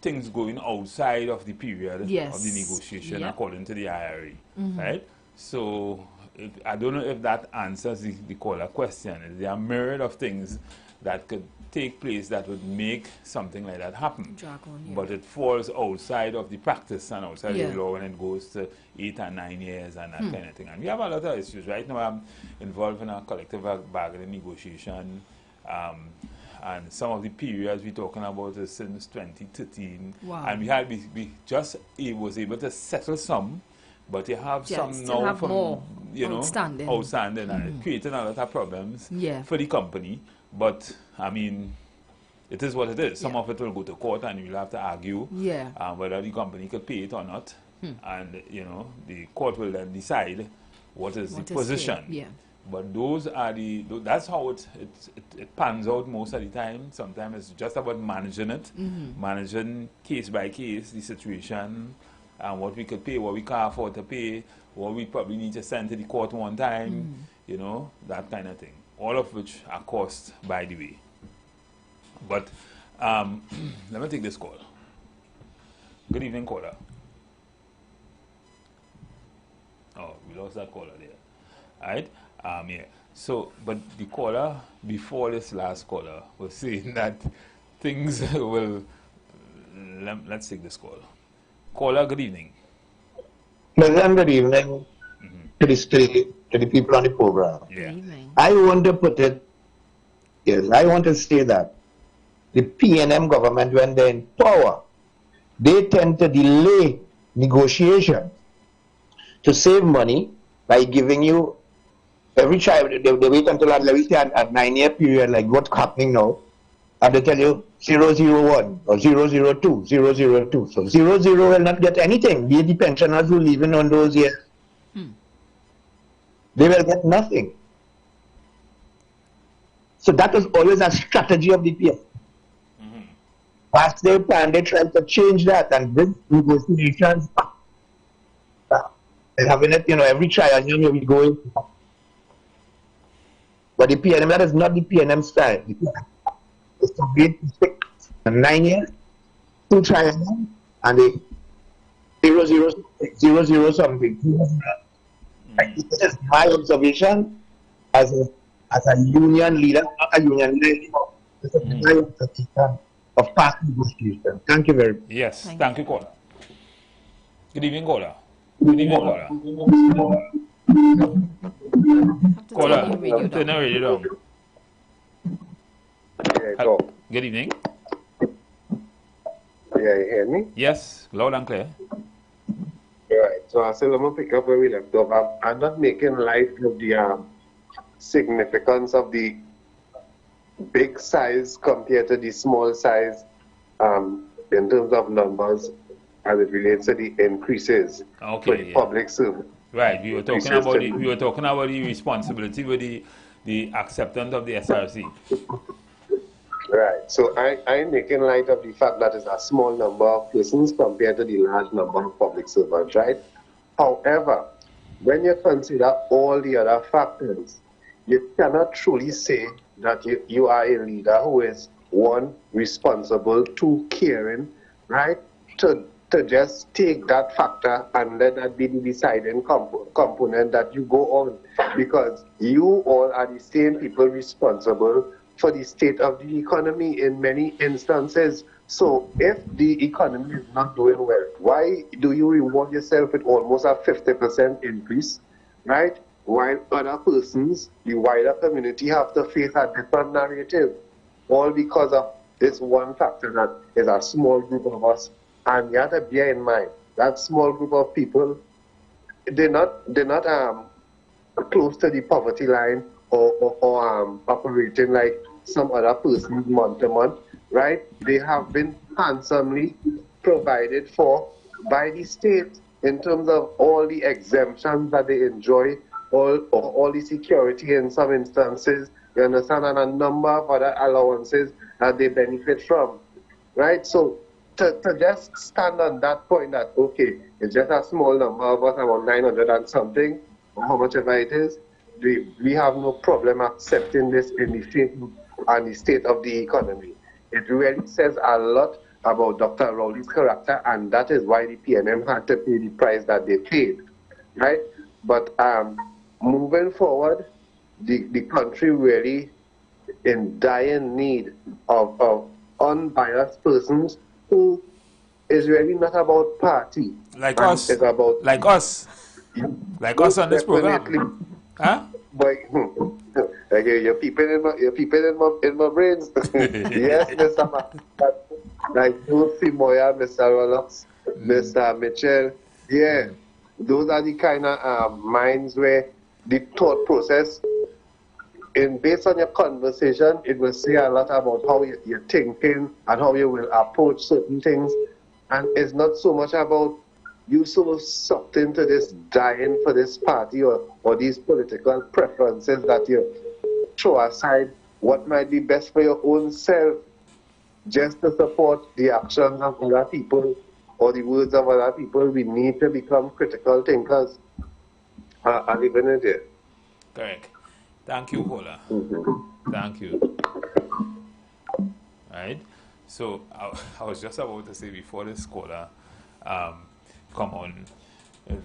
things going outside of the period of the negotiation according to the IRA, right? So, I don't know if that answers the caller question. There are a myriad of things that could take place that would make something like that happen. But it falls outside of the practice and outside of the law when it goes to 8 and 9 years and that kind of thing. And we have a lot of issues. Right now I'm involved in a collective bargaining negotiation. And some of the periods we're talking about is since 2013. Wow. And we just was able to settle some. But you have some now from, more outstanding, and creating a lot of problems for the company. But, I mean, it is what it is. Some of it will go to court and you'll have to argue whether the company could pay it or not. And, the court will then decide what is the position. But those are that's how it pans out most of the time. Sometimes it's just about managing it, managing case by case the situation, and what we could pay, what we can't afford to pay, what we probably need to send to the court one time, that kind of thing. All of which are costs, by the way. But let me take this call. Good evening, caller. Oh, we lost that caller there. All right. Yeah. So, but the caller before this last caller was saying that things will. Let's take this call. Caller, good evening. Madam, good evening to the people on the program. Yeah. I want to put it, yes, I want to say that the PNM government, when they're in power, they tend to delay negotiations to save money by giving you every child, they wait until at least at 9-year period, like what's happening now, and they tell you 001 or 002, 002. So 00 will not get anything. The pensioners who live in on those years, they will get nothing. So that was always a strategy of the PS. Past their plan, they tried to change that and bring negotiations back. Having it, every triennium we go in. But the PNM, that is not the PNM style. The PNM is to wait 9 years, 2 triennium, and the 00 something. This is my observation as a union leader, not a union leader anymore. This is my observation of past negotiations. Thank you very much. Yes, thank you, caller. Good evening, caller. Good evening, caller. Caller, turn the radio down. Good evening. Yeah, you hear me? Yes, loud and clear. Right. So I said, I'm going to pick up where we left off. I'm not making light of the significance of the big size compared to the small size in terms of numbers as it relates to the increases for the public service. Right. We were talking about the responsibility with the acceptance of the SRC. Right. So I'm making light of the fact that it's a small number of persons compared to the large number of public servants, right? However, when you consider all the other factors, you cannot truly say that you are a leader who is, 1, responsible, 2, caring, right? To just take that factor and let that be the deciding component that you go on, because you all are the same people responsible for the state of the economy in many instances. So if the economy is not doing well, why do you reward yourself with almost a 50% increase, right? While other persons, the wider community, have to face a different narrative, all because of this one factor that is a small group of us. And you have to bear in mind that small group of people, they're not close to the poverty line or operating like some other persons month to month, right? They have been handsomely provided for by the state in terms of all the exemptions that they enjoy, all the security in some instances, you understand, and a number of other allowances that they benefit from, right? So to just stand on that point that, okay, it's just a small number of us, about 900 and something, or how much ever it is, we have no problem accepting this in the shape and the state of the economy. It really says a lot about Dr. Rowley's character, and that is why the PNM had to pay the price that they paid, right? But moving forward, the country really in dire need of unbiased persons who is really not about party. Like us. It's about like us on this program. Huh? But you're peeping in my brains. Yes, Mr. Like Lucy Moya, Mr. Rollocks, Mr. Mitchell. Yeah, those are the kind of minds where the thought process, and based on your conversation, it will say a lot about how you're thinking and how you will approach certain things. And it's not so much about you so sucked into this dying for this party or these political preferences that you throw aside what might be best for your own self just to support the actions of other people or the words of other people. We need to become critical thinkers. I'll leave it there. Correct. Thank you, Kola. Thank you. Right. So I was just about to say before this caller come on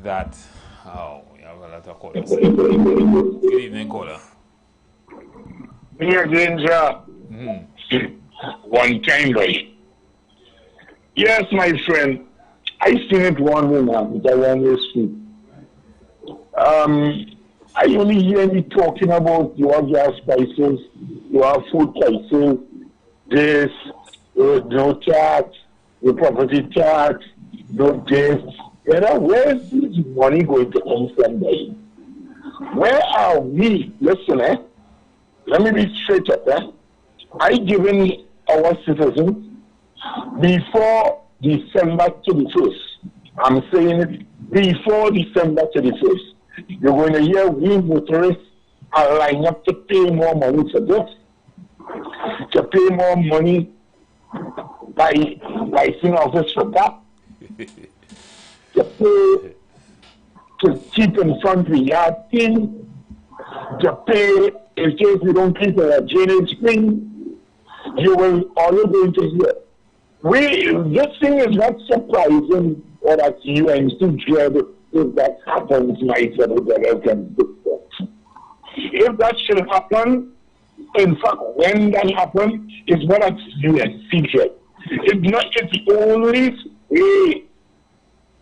that. Oh, we have a lot of callers. Good evening, caller. Me again, sir. One time, boy. Yes, my friend. I seen it one woman that one way street. I only hear me talking about your gas prices, your food prices, this, no tax, the property tax, no this. You know, where is this money going to come from, boy? Where are we? Listen, let me be straight up, I given our citizens before December 31st. I'm saying it before December 31st. You're going to hear we motorists are lining up to pay more money for this, to pay more money by license office for that, to pay to keep in front of the yard thing, to pay in case we don't keep a drainage thing. You will always going to hear. This thing is not surprising or that UNC dread if that happens, my fellow brothers. If that should happen, in fact, when that happens, it's not at UNC dread. It's not its only way.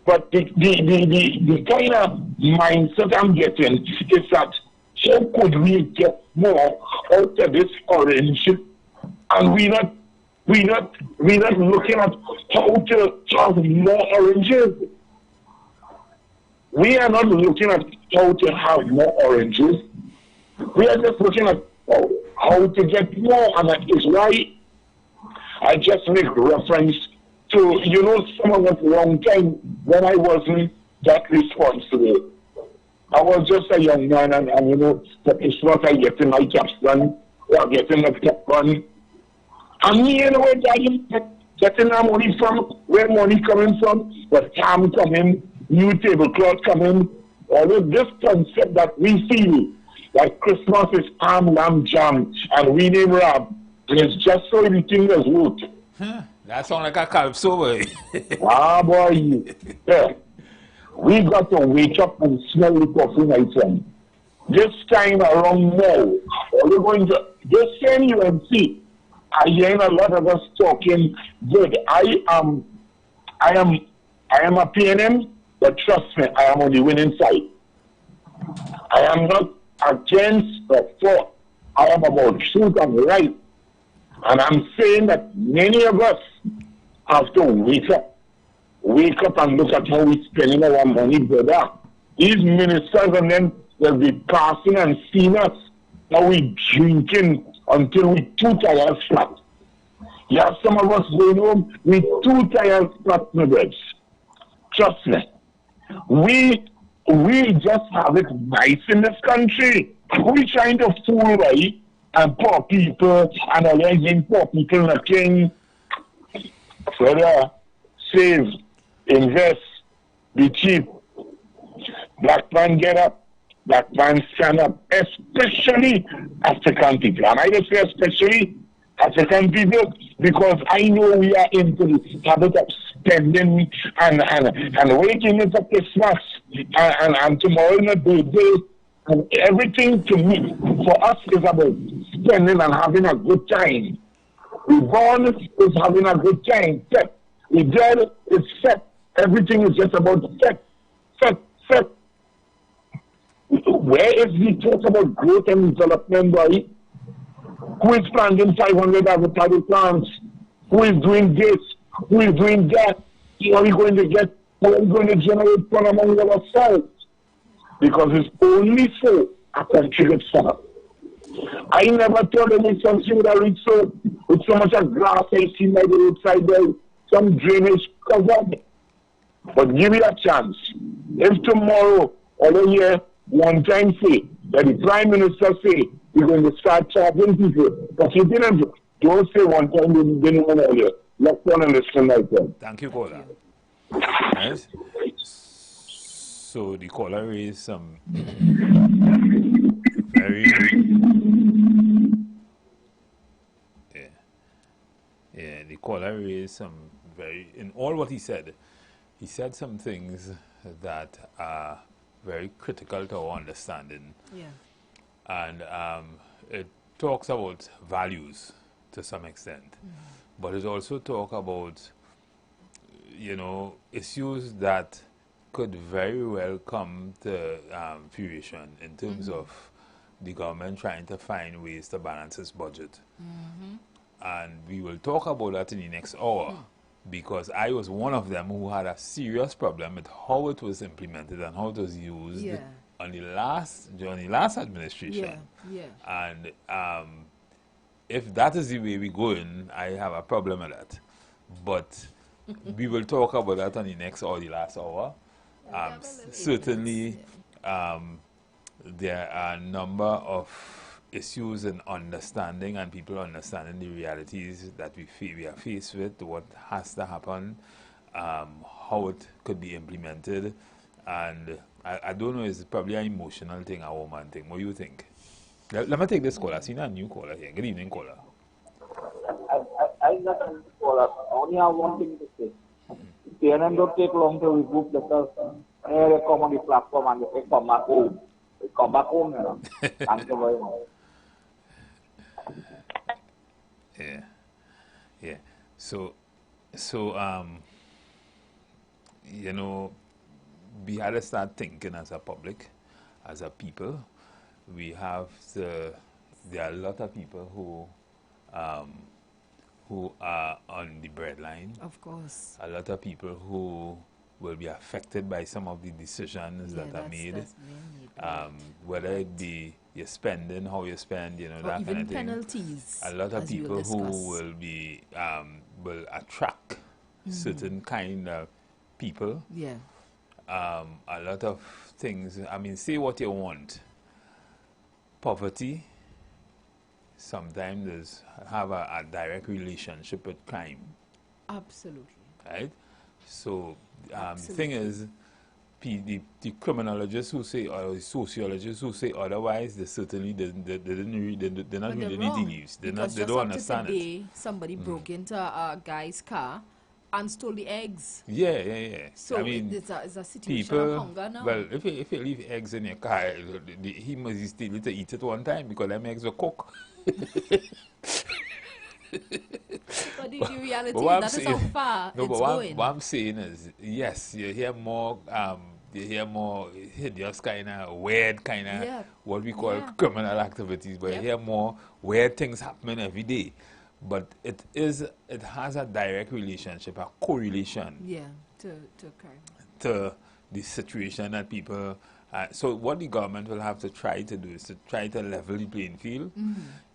But the kind of mindset I'm getting is that how could we get more out of this orange? And we're not looking at how to have more oranges. We are not looking at how to have more oranges. We are just looking at how to get more, and that is why I just make reference to, some of us long time when I wasn't that responsible. I was just a young man, and that is what I getting my caps done, or getting the cap done. And me, where getting our money from, where money coming from, but ham coming, new tablecloth coming, all of this concept that we feel that Christmas is ham, lamb, jam, and we name Rab, it's just so everything is worked. That sounds like a calypso, boy. Boy. Yeah. We got to wake up and smell the coffee, my friend. This time around now, we're going to, this same UNC, I hear a lot of us talking good. I am a PNM, but trust me, I am on the winning side. I am not against or for. I am about truth and right. And I'm saying that many of us have to wake up and look at how we're spending our money, brother. These ministers and then they'll be passing and seeing us how we drinking until we two tires flat. You have some of us going home with two tires flat, my brothers. Trust me. We just have it nice in this country. We're trying to fool, right? And poor people, and alleging poor people nothing. Further, save, invest, be cheap. Black man get up, black man stand up, especially African people. And I just say especially African people because I know we are into the habit of spending and waiting for Christmas and tomorrow is a birthday. And everything to me, for us, is about spending and having a good time. We born is having a good time. Set. We dead is set. Everything is just about set. Where is the talk about growth and development, boy? Who is planting 500 avocado plants? Who is doing this? Who is doing that? How are we going to get? How are we going to generate fun among ourselves? Because it's only so a country gets set up. I never thought any something would have reached so with so much of grass I see by the roadside there, some drainage covered. But give it a chance. If tomorrow or the year one time say that the Prime Minister say we're going to start charging people, but he didn't. Don't say one time they didn't even earlier. Let's go and listen like that. Thank you, caller. Yes. So the caller raised some very the caller raised some very, in all what he said he said some things that are very critical to our understanding. Yeah. And it talks about values to some extent, but it also talks about, you know, issues that could very well come to fruition in terms of the government trying to find ways to balance its budget. And we will talk about that in the next hour, because I was one of them who had a serious problem with how it was implemented and how it was used on the last administration. And if that is the way we're going, I have a problem with that. But we will talk about that on the next or the last hour. Certainly, there are a number of issues in understanding and people understanding the realities that we are faced with, what has to happen, how it could be implemented. And I don't know, it's probably an emotional thing, a woman thing. What do you think? Let me take this caller. I see a new caller here. Good evening, caller. I got a caller. I only have one thing to say. PNM don't take long to remove the person. They come on the platform and they come back home. They come back home, you know. Thank you very much. Yeah. So, you know, we had to start thinking as a public, as a people. We have to, there are a lot of people who are on the breadline. Of course. A lot of people who will be affected by some of the decisions that are made. Whether it be your spending, how you spend, you know, that even kind of thing. Penalties. A lot of people who will be will attract certain kind of people. Yeah. A lot of things. I mean, say what you want. Poverty sometimes have a direct relationship with crime. Absolutely. Right? So the thing is, the criminologists who say, or the sociologists who say otherwise, they certainly they're not reading the news. They don't understand today, somebody broke into a guy's car and stole the eggs. Yeah. So I mean, it's a situation of hunger now. Well, if you leave eggs in your car, he must still to eat it one time because them eggs will cook. But the reality is that is how far it's going. What I'm saying is, yes, you hear more hideous kind of weird kind of what we call criminal activities, but you hear more weird things happening every day. But it has a direct relationship, a correlation. To the situation that people. So what the government will have to try to do is to try to level the playing field,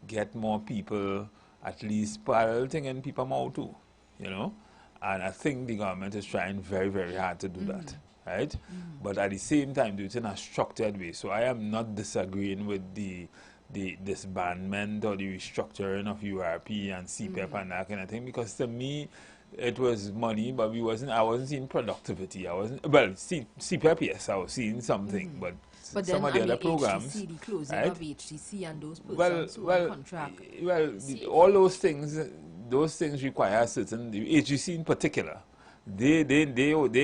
get more people, at least parallel thing in people mouth too, you know. And I think the government is trying very, very hard to do that, right? But at the same time, do it in a structured way. So I am not disagreeing with the disbandment or the restructuring of URP and CPEP and that kind of thing, because to me it was money, but I wasn't seeing productivity. CPEP, yes, I was seeing something, but some of the other programs, the closing of HTC and those persons who are contract. All those things require certain, the HTC in particular, they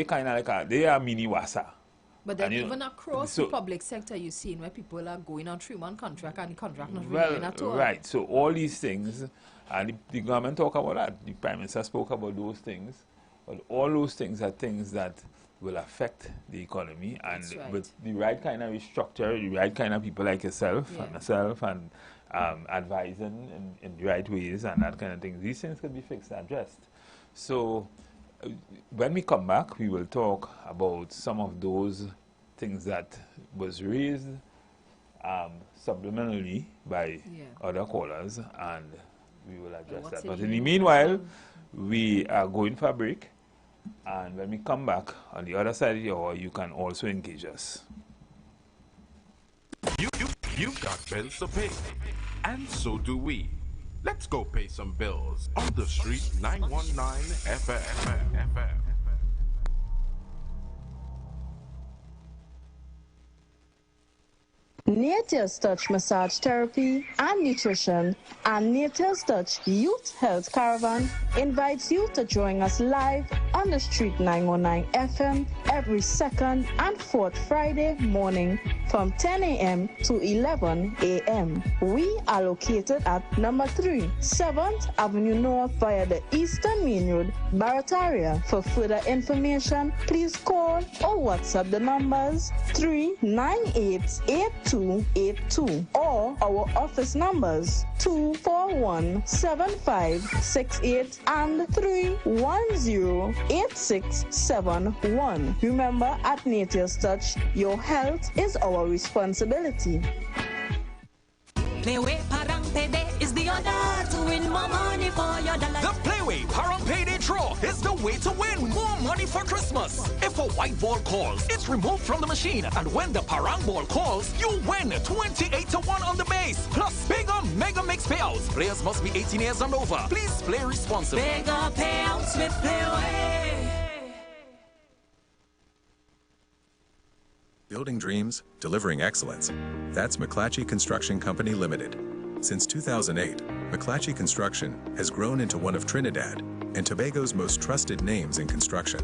kind of like they are mini WASA. But then even across the public sector, you're seeing where people are going on 3-month contract and the contract not renewing at all. Right. So all these things, and the government talk about that. The Prime Minister spoke about those things. But all those things are things that will affect the economy. And with the right kind of restructure, the right kind of people like yourself and myself and advising in the right ways and that kind of thing, these things can be fixed and addressed. So when we come back, we will talk about some of those things that was raised subliminally by other callers, and we will address that. But in the meanwhile, we are going for a break, and when we come back on the other side of the hour, you can also engage us. You've got bills to pay, and so do we. Let's go pay some bills on the street 919 FM. Nature's Touch Massage Therapy and Nutrition and Nature's Touch Youth Health Caravan invites you to join us live on on the Street 919 FM every second and fourth Friday morning from 10 a.m. to 11 a.m. We are located at number 3, 7th Avenue North via the Eastern Main Road, Barataria. For further information, please call or WhatsApp the numbers 398-8282 or our office numbers 241-7568 and 310-8671. Remember, at Nature's Touch, your health is our responsibility. Playway Parang Payday is the order to win more money for your dollar. The Playway Parang Payday draw is the way to win more money for Christmas. If a white ball calls, it's removed from the machine, and when the Parang ball calls, you win 28-1 on the base, plus bigger mega mix payouts. Players must be 18 years and over. Please play responsibly. Bigger payouts with Playway. Building dreams, delivering excellence. That's McClatchy Construction Company Limited. Since 2008, McClatchy Construction has grown into one of Trinidad and Tobago's most trusted names in construction.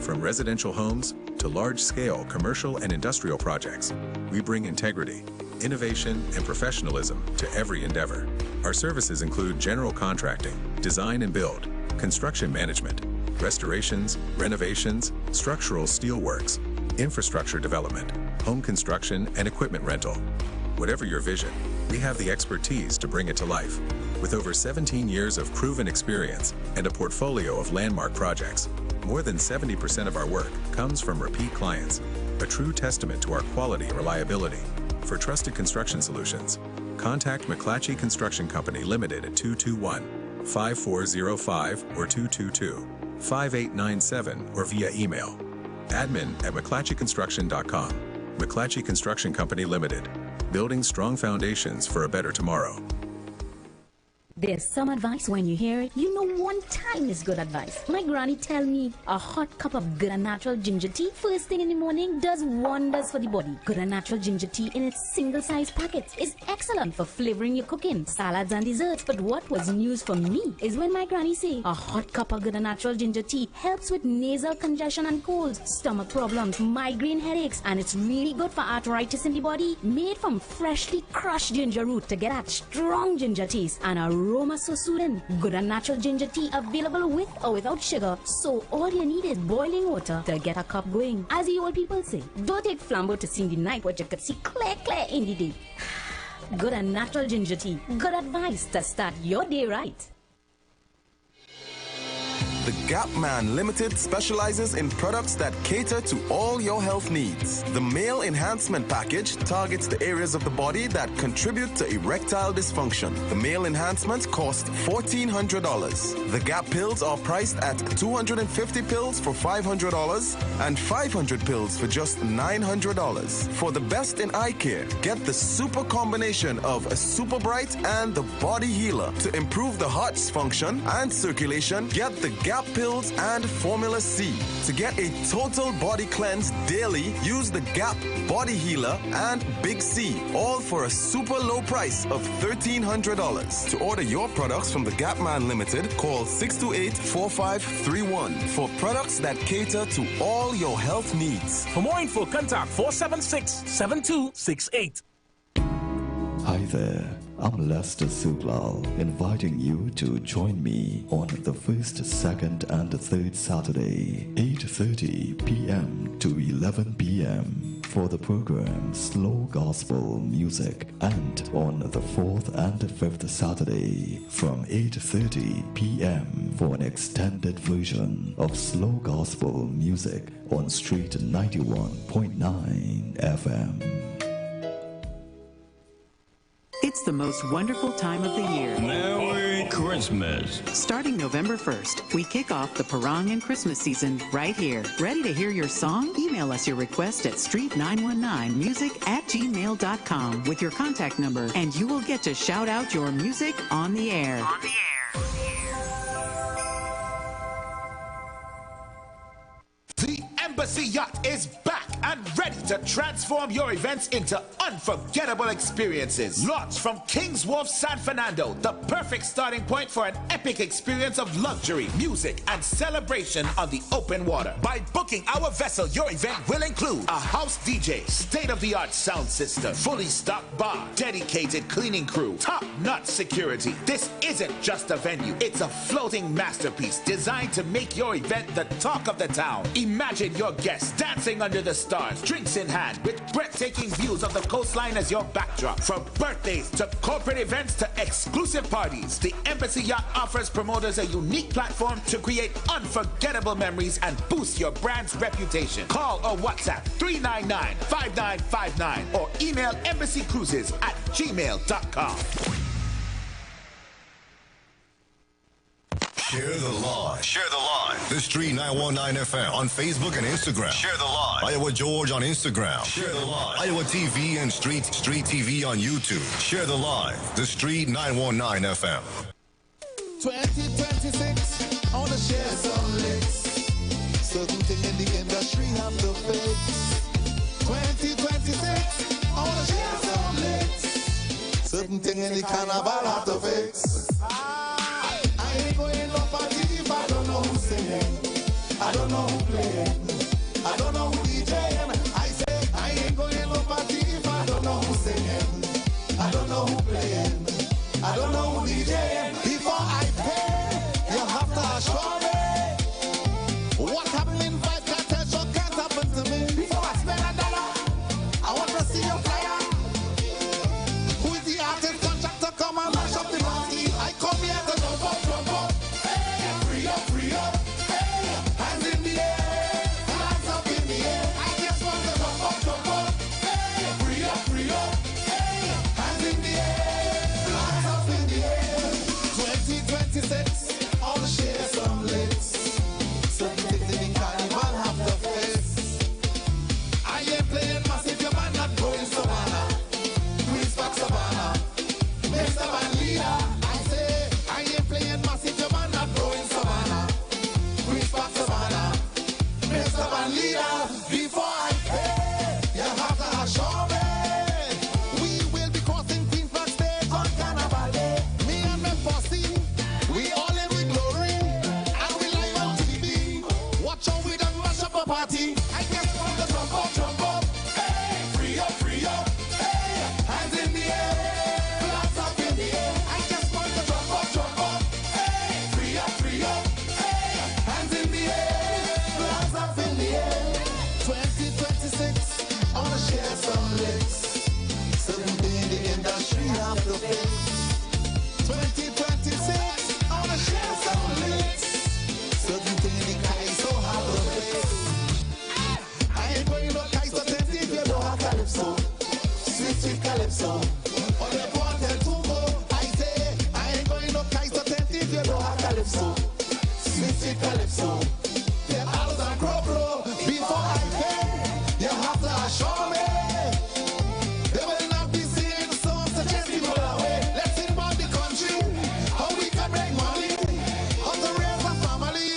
From residential homes to large-scale commercial and industrial projects, we bring integrity, innovation, and professionalism to every endeavor. Our services include general contracting, design and build, construction management, restorations, renovations, structural steelworks, infrastructure development, home construction, and equipment rental. Whatever your vision, we have the expertise to bring it to life. With over 17 years of proven experience and a portfolio of landmark projects, more than 70% of our work comes from repeat clients, a true testament to our quality and reliability. For trusted construction solutions, contact McClatchy Construction Company Limited at 221-5405 or 222-5897 or via email. admin@mcclatchyconstruction.com. McClatchy Construction Company Limited. Building strong foundations for a better tomorrow. There's some advice when you hear it. You know one time is good advice. My granny tell me a hot cup of good and natural ginger tea first thing in the morning does wonders for the body. Good and natural ginger tea in its single-size packets is excellent for flavoring your cooking, salads and desserts. But what was news for me is when my granny say a hot cup of good and natural ginger tea helps with nasal congestion and colds, stomach problems, migraine headaches, and it's really good for arthritis in the body. Made from freshly crushed ginger root to get that strong ginger taste and aroma so soothing. Good and natural ginger tea available with or without sugar. So all you need is boiling water to get a cup going. As the old people say, don't take flambeau to see in the night what you could see clear in the day. Good and natural ginger tea. Good advice to start your day right. The Gap Man Limited specializes in products that cater to all your health needs. The Male Enhancement Package targets the areas of the body that contribute to erectile dysfunction. The Male Enhancement costs $1,400. The Gap pills are priced at 250 pills for $500 and 500 pills for just $900. For the best in eye care, get the super combination of a Super Bright and the Body Healer. To improve the heart's function and circulation, get the Gap pills and Formula C. To get a total body cleanse daily, use the Gap Body Healer and Big C, all for a super low price of $1,300. To order your products from the Gap Man Limited, call 628-4531 for products that cater to all your health needs. For more info, contact 476-7268. Hi there. I'm Lester Suklal, inviting you to join me on the first, second, and third Saturday, 8:30 p.m. to 11 p.m. for the program Slow Gospel Music, and on the fourth and fifth Saturday from 8:30 p.m. for an extended version of Slow Gospel Music on Street 91.9 FM. It's the most wonderful time of the year. Merry Christmas. Starting November 1st, we kick off the Parang and Christmas season right here. Ready to hear your song? Email us your request at street919music@gmail.com with your contact number, and you will get to shout out your music on the air. The Embassy Yacht is back and ready to transform your events into unforgettable experiences. Launch from King's Wharf, San Fernando, the perfect starting point for an epic experience of luxury, music, and celebration on the open water. By booking our vessel, your event will include a house DJ, state-of-the-art sound system, fully stocked bar, dedicated cleaning crew, top-notch security. This isn't just a venue, it's a floating masterpiece designed to make your event the talk of the town. Imagine your guests dancing under the stars, drinks in hand, with breathtaking views of the coastline as your backdrop. From birthdays to corporate events to exclusive parties, the Embassy Yacht offers promoters a unique platform to create unforgettable memories and boost your brand's reputation. Call or WhatsApp 399-5959 or email embassycruises@gmail.com. Share the live. Share the live. The Street 919 FM on Facebook and Instagram. Share the live. Iowa George on Instagram. Share the live. Iowa TV and Street TV on YouTube. Share the live. The Street 919 FM. 2026, I want to share some licks. Certain thing in the industry have to fix. 2026, I want to share some licks. Certain thing in the carnival have to fix. I ain't going no party if I don't know who's singing. I don't know who playing. I don't know who DJing. I say I ain't going no party if I don't know who's singing. I don't know who playing. I don't know who DJing. Before I pay, you have to assure me. What happened in Five Cartel Show can't happen to me. Before I spend $1, I want to see your flyer. Who is the artist contractor? Come and mash up the party. I come here to jump up. Hey, free up. Hey, hands in the air, hands up in the air. I just want to jump up. Hey, free up. Hey, hands in the air, hands up in the air. 2026, all the share some licks. Certain things in the carnival have to fix. I ain't playing massive, your man not going Savannah. Please back Savannah, Mr. Van Leader. I say, I ain't playing massive, your man not going Savannah. Please back Savannah, Mr. Van Leader. Before I pay, you have to assure me. We will be crossing Queen's Park Stage on Carnival Day. Me and my posse, we all live with glory, and we live on TV. Watch how we done mash up a party. I just want to jump up. Hey, free up. Hey, hands in the air, flags up in the air. I just want to jump up. Hey, free up. Hey, hands in the air, flags up in the air. 2026, I want to share some licks. Certain thing in the industry have to fix. 2026, I want to share some licks. Certain thing in the Kaiso have to fix. I ain't going no Kaiso tent if you don't have Calypso. Sweet Calypso. On the quartet to go. I say, I ain't going no Kaiso tent if you don't have Calypso. Sweet Calypso. The Al's and Crow. Before I pay, you have to assure me. They will not be singing songs to chase people away. Let's involve the country. How we can make money. How to raise a family.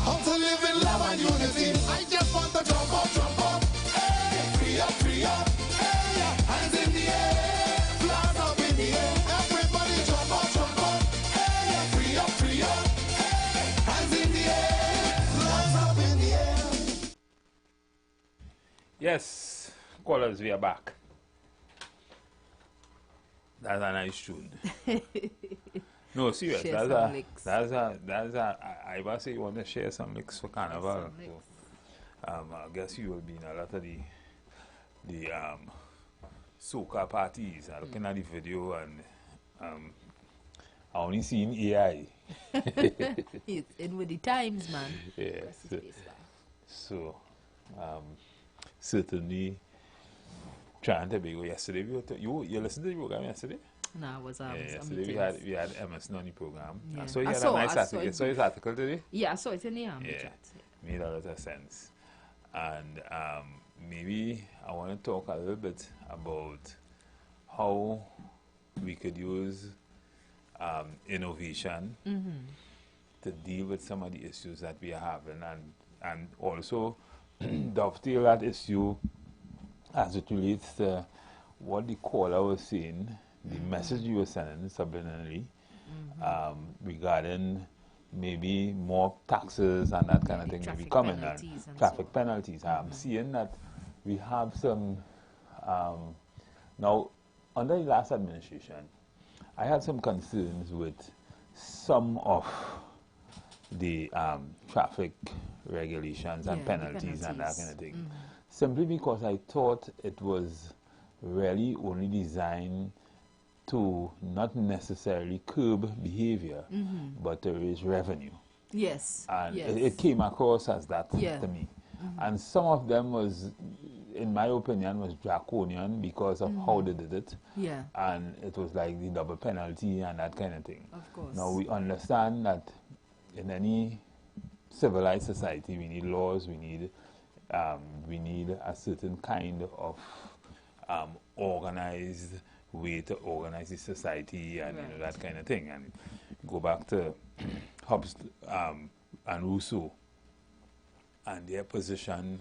How to live in love and unity. I just want to jump up. Hey, free up. Hey, hands in the air, flags up in the air. Everybody jump up. Hey, free up. Hey, hands in the air, flags up in the air. Yes, callers, we are back. That's a nice tune. No, serious. Share some licks. I must say you want to share some licks for Carnival. I guess you will be in a lot of the soca parties. I'm looking at the video and I only seen AI. It's in with the times, man. Yes. So, certainly trying to be yesterday. You listened to the program yesterday? No, I was yesterday we had Emerson on the program. Yeah. So you had a nice article. You saw his article today? Yeah, I saw it in the chat. Made a lot of sense. And maybe I want to talk a little bit about how we could use innovation to deal with some of the issues that we are having, and also dovetail that issue as it relates to what the caller was saying, the message you were sending subliminally regarding maybe more taxes and that kind of thing maybe coming, and traffic penalties. I'm seeing that we have some, now under the last administration, I had some concerns with some of the traffic regulations and penalties and that kind of thing. Simply because I thought it was really only designed to not necessarily curb behavior, but to raise revenue. Yes. And it came across as that to me. And some of them was, in my opinion, was draconian because of how they did it. Yeah. And it was like the double penalty and that kind of thing. Of course. Now we understand that in any civilized society we need laws, we need a certain kind of organized way to organize the society and you know, that kind of thing. And go back to Hobbes and Rousseau and their position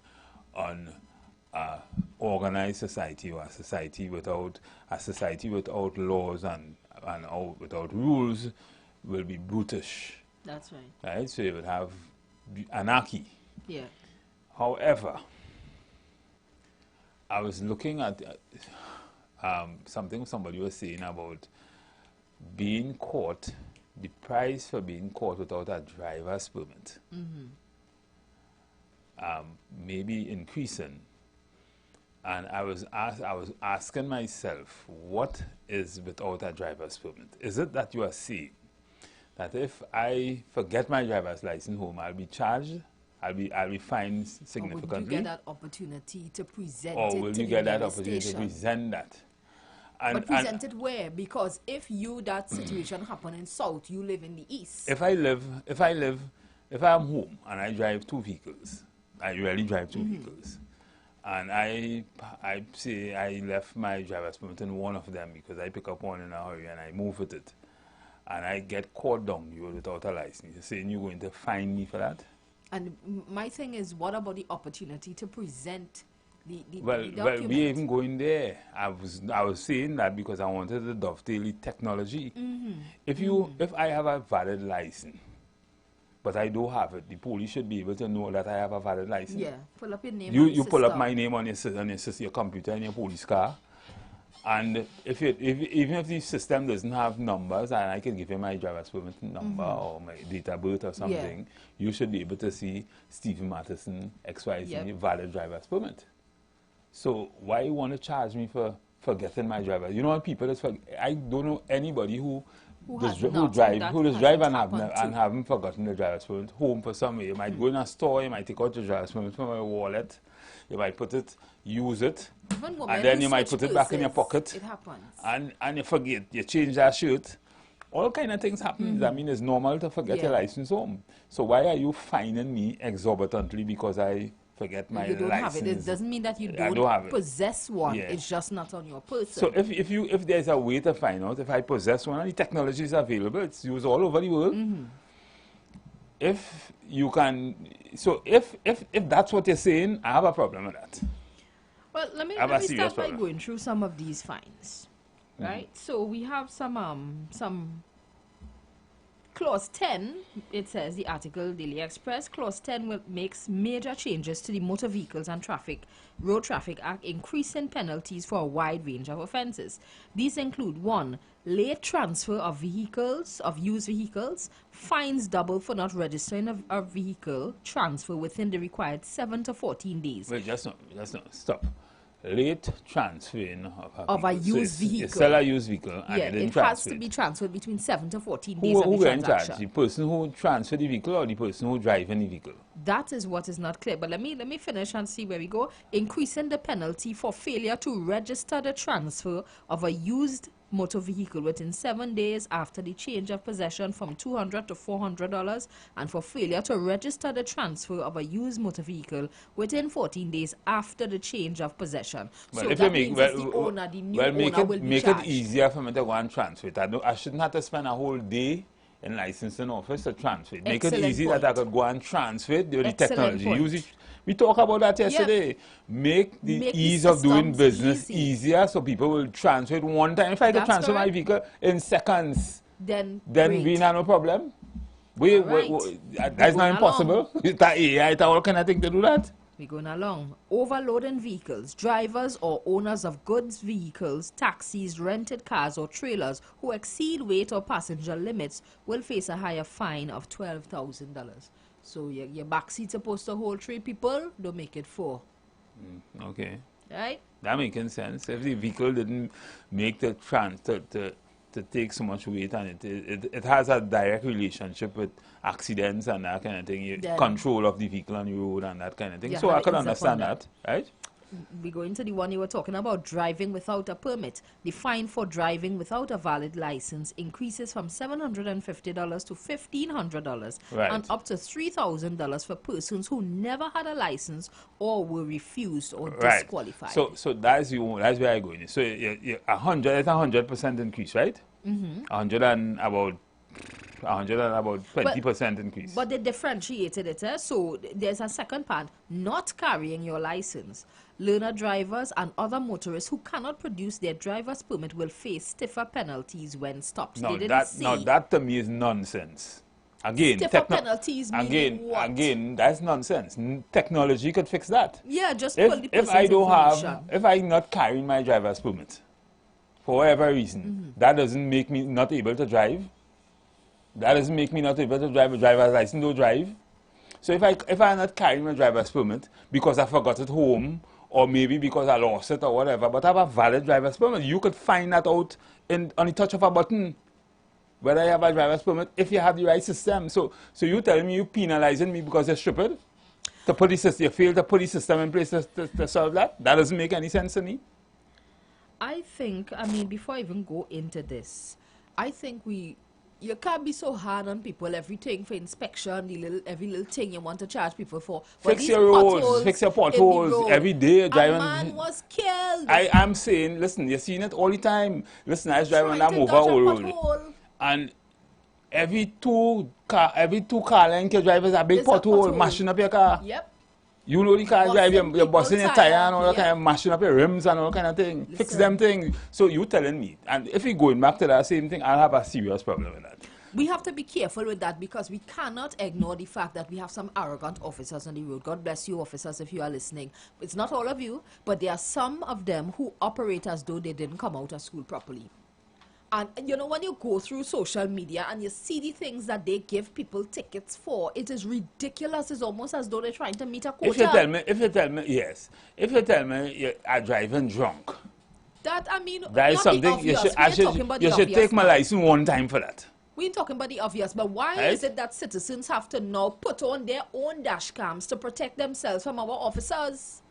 on organized society, or a society without laws and without rules will be brutish. That's right. Right? So you would have anarchy. Yeah. However, I was looking at something somebody was saying about being caught, the price for being caught without a driver's permit. Maybe increasing. And I was asking myself, what is without a driver's permit? Is it that you are saying that if I forget my driver's license home, I'll be charged? I'll be fined significantly? Or would you get that opportunity to present or it will to you the get that nearest opportunity station? to present that? But present it where? Because if that situation happen in South, you live in the East. If I'm home and I drive two vehicles, I really drive two vehicles, and I say I left my driver's permit in one of them because I pick up one in a hurry and I move with it, and I get caught down without a license, you're saying you're going to fine me for that? And my thing is, what about the opportunity to present the well, document? we even going there. I was saying that because I wanted to dovetail the technology. If I have a valid license, but I don't have it, the police should be able to know that I have a valid license. Yeah, pull up your name. You pull up my name on your computer in your police car, and even if the system doesn't have numbers, and I can give you my driver's permit number or my date of birth or something, you should be able to see Stephen Matheson XYZ valid driver's permit. So why you want to charge me for forgetting my driver? You know what people I don't know anybody who drive and haven't forgotten the driver's permit home for some way. You might go in a store, you might take out your driver's permit from your wallet, you might use it, and then you might put it back in your pocket. It happens. And you forget, you change that shirt. All kind of things happen. I mean, it's normal to forget your license home. So why are you fining me exorbitantly because I forget my license? You don't have it. It doesn't mean that you don't possess one. Yeah. It's just not on your person. So if there's a way to find out if I possess one, and the technology is available, it's used all over the world. If you can, so if that's what you're saying, I have a problem with that. Well, let me start by going through some of these fines, right? So we have some Clause 10, it says, the article Daily Express, Clause 10 makes major changes to the Motor Vehicles and Road Traffic Act, increasing penalties for a wide range of offences. These include 1. Late transfer of used vehicles, fines double for not registering a vehicle transfer within the required 7 to 14 days. Wait, just no, stop. Late transferring of a used vehicle. You sell a used vehicle and it has to be transferred between 7 to 14 days of the transaction. Who in charge? The person who transferred the vehicle or the person who drives the vehicle? That is what is not clear. But let me finish and see where we go. Increasing the penalty for failure to register the transfer of a used motor vehicle within 7 days after the change of possession from $200 to $400, and for failure to register the transfer of a used motor vehicle within 14 days after the change of possession. Well, so if that you make, means well, the owner, the new well, owner will be make charged. it easier for me to go and transfer it. I shouldn't have to spend a whole day in licensing office to transfer it. Make it easy that I could go and transfer it during the technology. We talked about that yesterday. Make the ease of doing business easier so people will transfer it one time. If I could transfer my vehicle in seconds, then we have no problem. That's not impossible. That AI, all kind of thing to do that. We're going along. Overloading vehicles. Drivers or owners of goods vehicles, taxis, rented cars or trailers who exceed weight or passenger limits will face a higher fine of $12,000. So your backseat supposed to hold 3 people, don't make it 4. Okay. Right? That making sense. If the vehicle didn't make the to take so much weight, and it has a direct relationship with accidents and that kind of thing, control of the vehicle on the road and that kind of thing. So I can understand that, right? We go into the one you were talking about, driving without a permit. The fine for driving without a valid license increases from $750 to $1,500 and up to $3,000 for persons who never had a license or were refused or disqualified. So that's where I go in. So it's 100% increase, right? 100 and about 20% increase. But they differentiated it. So there's a second part, not carrying your license. Learner drivers and other motorists who cannot produce their driver's permit will face stiffer penalties when stopped. Now that to me is nonsense. Again, stiffer penalties mean what? Again, that's nonsense. Technology could fix that. Yeah, just pull the person's if I'm not carrying my driver's permit, for whatever reason, that doesn't make me not able to drive. That doesn't make me not able to drive a driver's license, don't drive. So if I'm not carrying my driver's permit because I forgot it home, or maybe because I lost it or whatever, but I have a valid driver's permit, you could find that out on the touch of a button, whether I have a driver's permit, if you have the right system. So you telling me you penalizing me because you're stupid? You failed to put the system in place to solve that? That doesn't make any sense to me. I think, before I even go into this, I think you can't be so hard on people, everything for inspection, every little thing you want to charge people for. Fix your roads, fix your potholes every day. Driving. A man was killed. I'm saying, listen, you're seeing it all the time. Listen, I was driving that over old road. And every two car length your drivers a big pothole, mashing up your car. Yep. You know the car drive, you're busting your tire and all that kind of mashing up your rims and all kind of thing. Listen. Fix them things. So you telling me, and if we going back to that same thing, I'll have a serious problem with that. We have to be careful with that because we cannot ignore the fact that we have some arrogant officers on the road. God bless you, officers, if you are listening. It's not all of you, but there are some of them who operate as though they didn't come out of school properly. And you know, when you go through social media and you see the things that they give people tickets for, it is ridiculous. It's almost as though they're trying to meet a quota. If you tell me you're driving drunk, that is something you should take my license one time for that. We ain't talking about the obvious, but why is it that citizens have to now put on their own dash cams to protect themselves from our officers?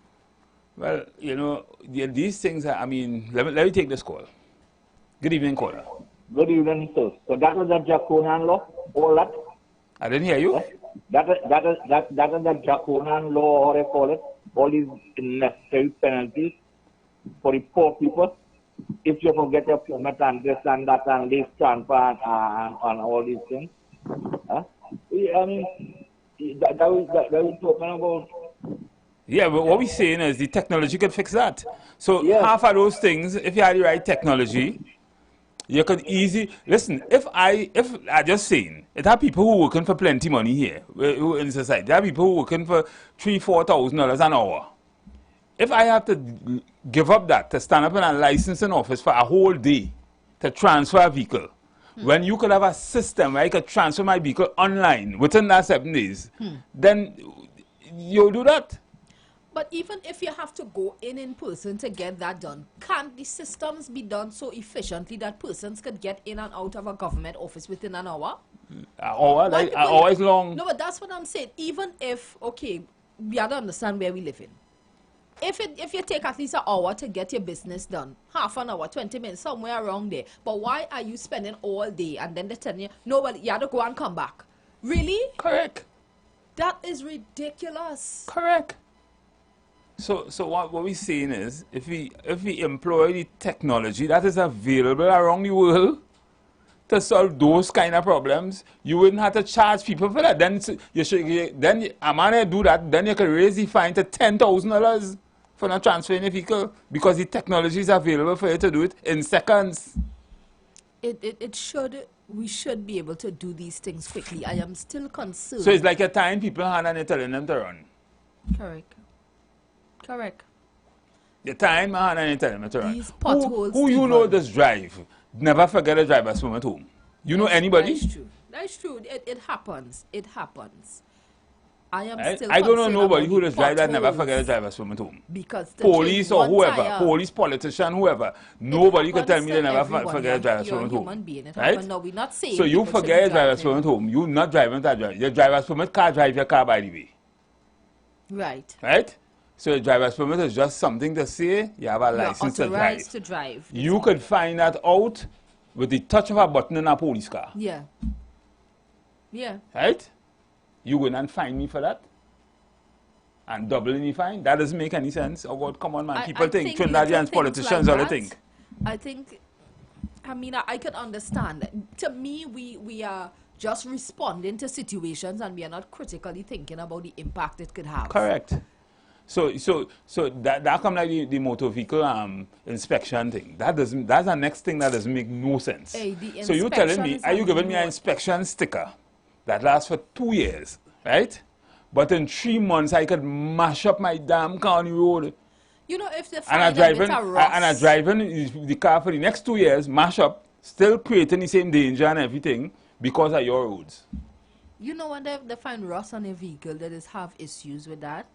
Well, you know, these things are, let me take this call. Good evening, caller. Good evening, sir. So that was the Draconian law, all that? I didn't hear you. That is the Draconian law, how they call it, all these necessary penalties for the poor people. If you forget your permit and this and that and leave transfer and all these things. That we talking about. Yeah, but what we're saying is the technology could fix that. So half of those things, if you had the right technology, you could easily listen. If I just saying, it have people who working for plenty money here, who in society. There are people who working for $3,000-$4,000 an hour. If I have to give up that to stand up in a licensing office for a whole day to transfer a vehicle, when you could have a system where I could transfer my vehicle online within that 7 days, then you'll do that. But even if you have to go in person to get that done, can't the systems be done so efficiently that persons could get in and out of a government office within an hour? Hour is long. No, but that's what I'm saying. Even if, okay, we have to understand where we live in. If you take at least an hour to get your business done, half an hour, 20 minutes, somewhere around there, but why are you spending all day and then they're telling you, no, well, you have to go and come back? Really? Correct. That is ridiculous. Correct. So what we're saying is, if we employ the technology that is available around the world to solve those kind of problems, you wouldn't have to charge people for that. Then you should, then a man do that, then you can raise the fine to $10,000 for not transferring a vehicle because the technology is available for you to do it in seconds. We should be able to do these things quickly. I am still concerned. So it's like you're tying people hand and you're telling them to run. Correct. You're tying my hand and you're telling them to run. These potholes. Who you know does drive? Never forget a driver's phone at home. You know anybody? That's true. It happens. I don't know nobody who does drive that never forget a driver's phone at home. Because police or whoever, police, politician, whoever, nobody can tell me they never forget a driver's phone at home. Right? No, we're not saying so you forget a driver's phone at home. You're not driving that drive. Your driver's permit can't drive your car, by the way. Right? So a driver's permit is just something to say you have a license to drive. You could find that out with the touch of a button in a police car. Yeah. Right? You will not fine me for that? And doubling the fine? That doesn't make any sense. Oh God, come on, man. People think Trinidadians politicians all the thing. I could understand. To me, we are just responding to situations and we are not critically thinking about the impact it could have. Correct. So that comes like the motor vehicle inspection thing. That's the next thing that doesn't make no sense. So you telling me, are you giving me an inspection sticker that lasts for 2 years, right? But in 3 months I could mash up my damn county road. You know, if they find and I'm driving the car for the next 2 years, mash up, still creating the same danger and everything because of your roads. You know when they find rust on a vehicle, they just have issues with that.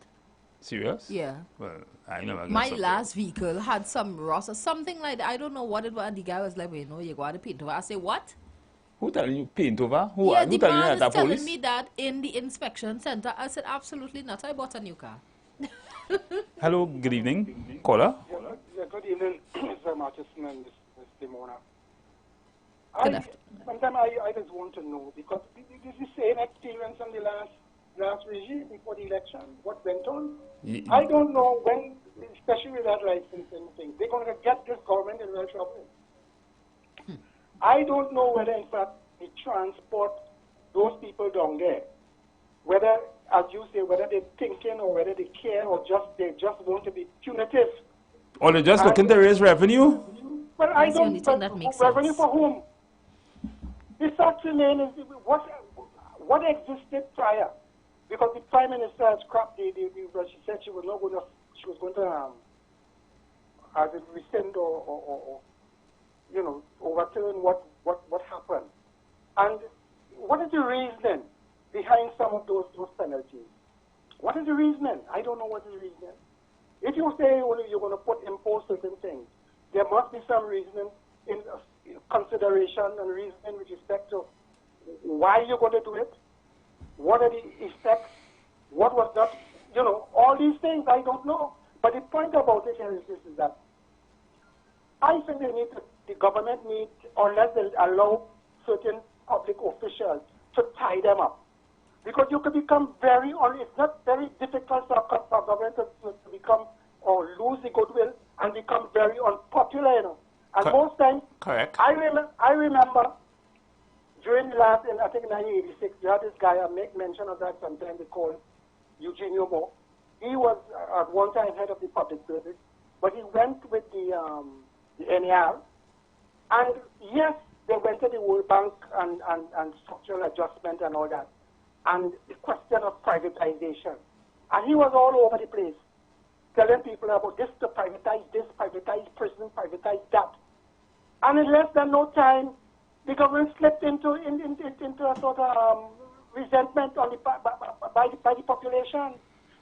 Serious? Yeah. Well, I never. My last vehicle had some rust or something like that. I don't know what it was. And the guy was like, well, you got to paint over. I say, what? Who telling you paint over? The man is telling me that in the inspection center. I said, absolutely not. I bought a new car. Hello, good evening. Caller? Yeah, good evening, Mr. Martinson and Ms. Demona. Sometimes I just want to know, because this is the same experience on the last regime before the election, what went on. I don't know when, especially with that licensing thing, they're going to get this government in real trouble. I don't know whether, in fact, they transport those people down there, whether, as you say, whether they're thinking or whether they care or they just want to be punitive. Or they're just looking to raise revenue? Well, I don't know. Revenue for whom? The fact remains is what existed prior. Because the Prime Minister has scrapped she said she was going to either rescind or overturn what happened. And what is the reasoning behind some of those penalties? What is the reasoning? I don't know what is the reasoning. If you say you're going to impose certain things, there must be some reasoning in consideration and reasoning with respect to why you're going to do it, what are the effects, what was not, all these things I don't know. But the point about it is this, is that I think the government needs, unless they allow certain public officials to tie them up. Because you can become it's not very difficult for government to become or lose the goodwill and become very unpopular, And most times, correct. I remember during the last, I think 1986, you had this guy, I make mention of that sometimes, they call him Eugenio Moore. He was at one time head of the public service, but he went with the NAR. And yes, they went to the World Bank and structural adjustment and all that. And the question of privatization. And he was all over the place, telling people about this, to privatize this, privatize prison, privatize that. And in less than no time, the government slipped into a sort of resentment on by the population.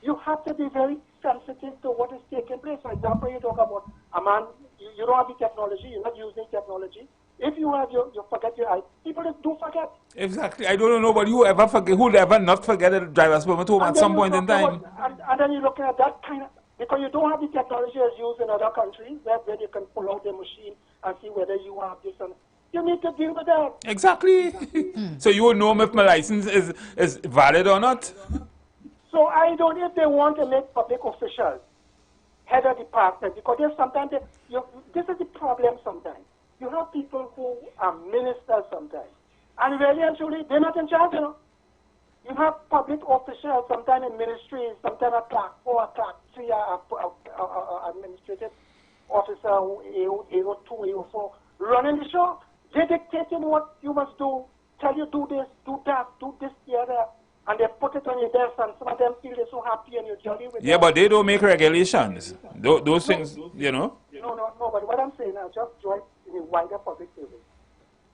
You have to be very sensitive to what is taking place. For example, you talk about a man, you don't have the technology, you're not using technology. If you have you forget your eyes, people do forget. Exactly. I don't know nobody who would ever not forget a driver's permit home at some point in time. And then you're looking at that kind of, because you don't have the technology as used in other countries where you can pull out the machine and see whether you have this and you need to deal with that. Exactly. So you will know if my license is valid or not. So I don't know if they want to make public officials head of department, because there's sometimes this is the problem sometimes. You have people who and ministers sometimes. And really and truly, they're not in charge, you know. You have public officials, sometimes in ministries, sometimes a clerk 4, a clerk 3, a administrative officer, AO2, AO4, running the show. They dictating what you must do, tell you do this, do that, do this, the other, and they put it on your desk, and some of them feel they're so happy and you're jolly with Yeah, them. but they don't make regulations. Those things, you know. No, but what I'm saying, I just joined in the wider public service.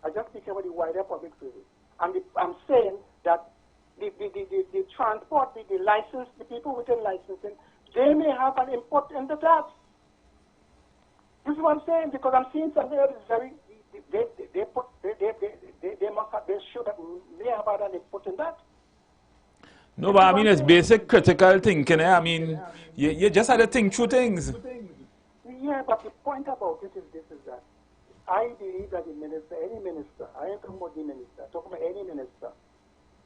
I just speak about the wider public service. And I'm saying that the transport, the license, the people within licensing, they may have an input into that. This is what I'm saying, because I'm seeing something that is very, they should have, may have had an input in that. No, but I mean, it's basic critical thinking. I mean, you just had to think through things. Yeah, but the point about it is this, is that I believe that the minister, any minister, I ain't talking about the minister, I'm talking about any minister,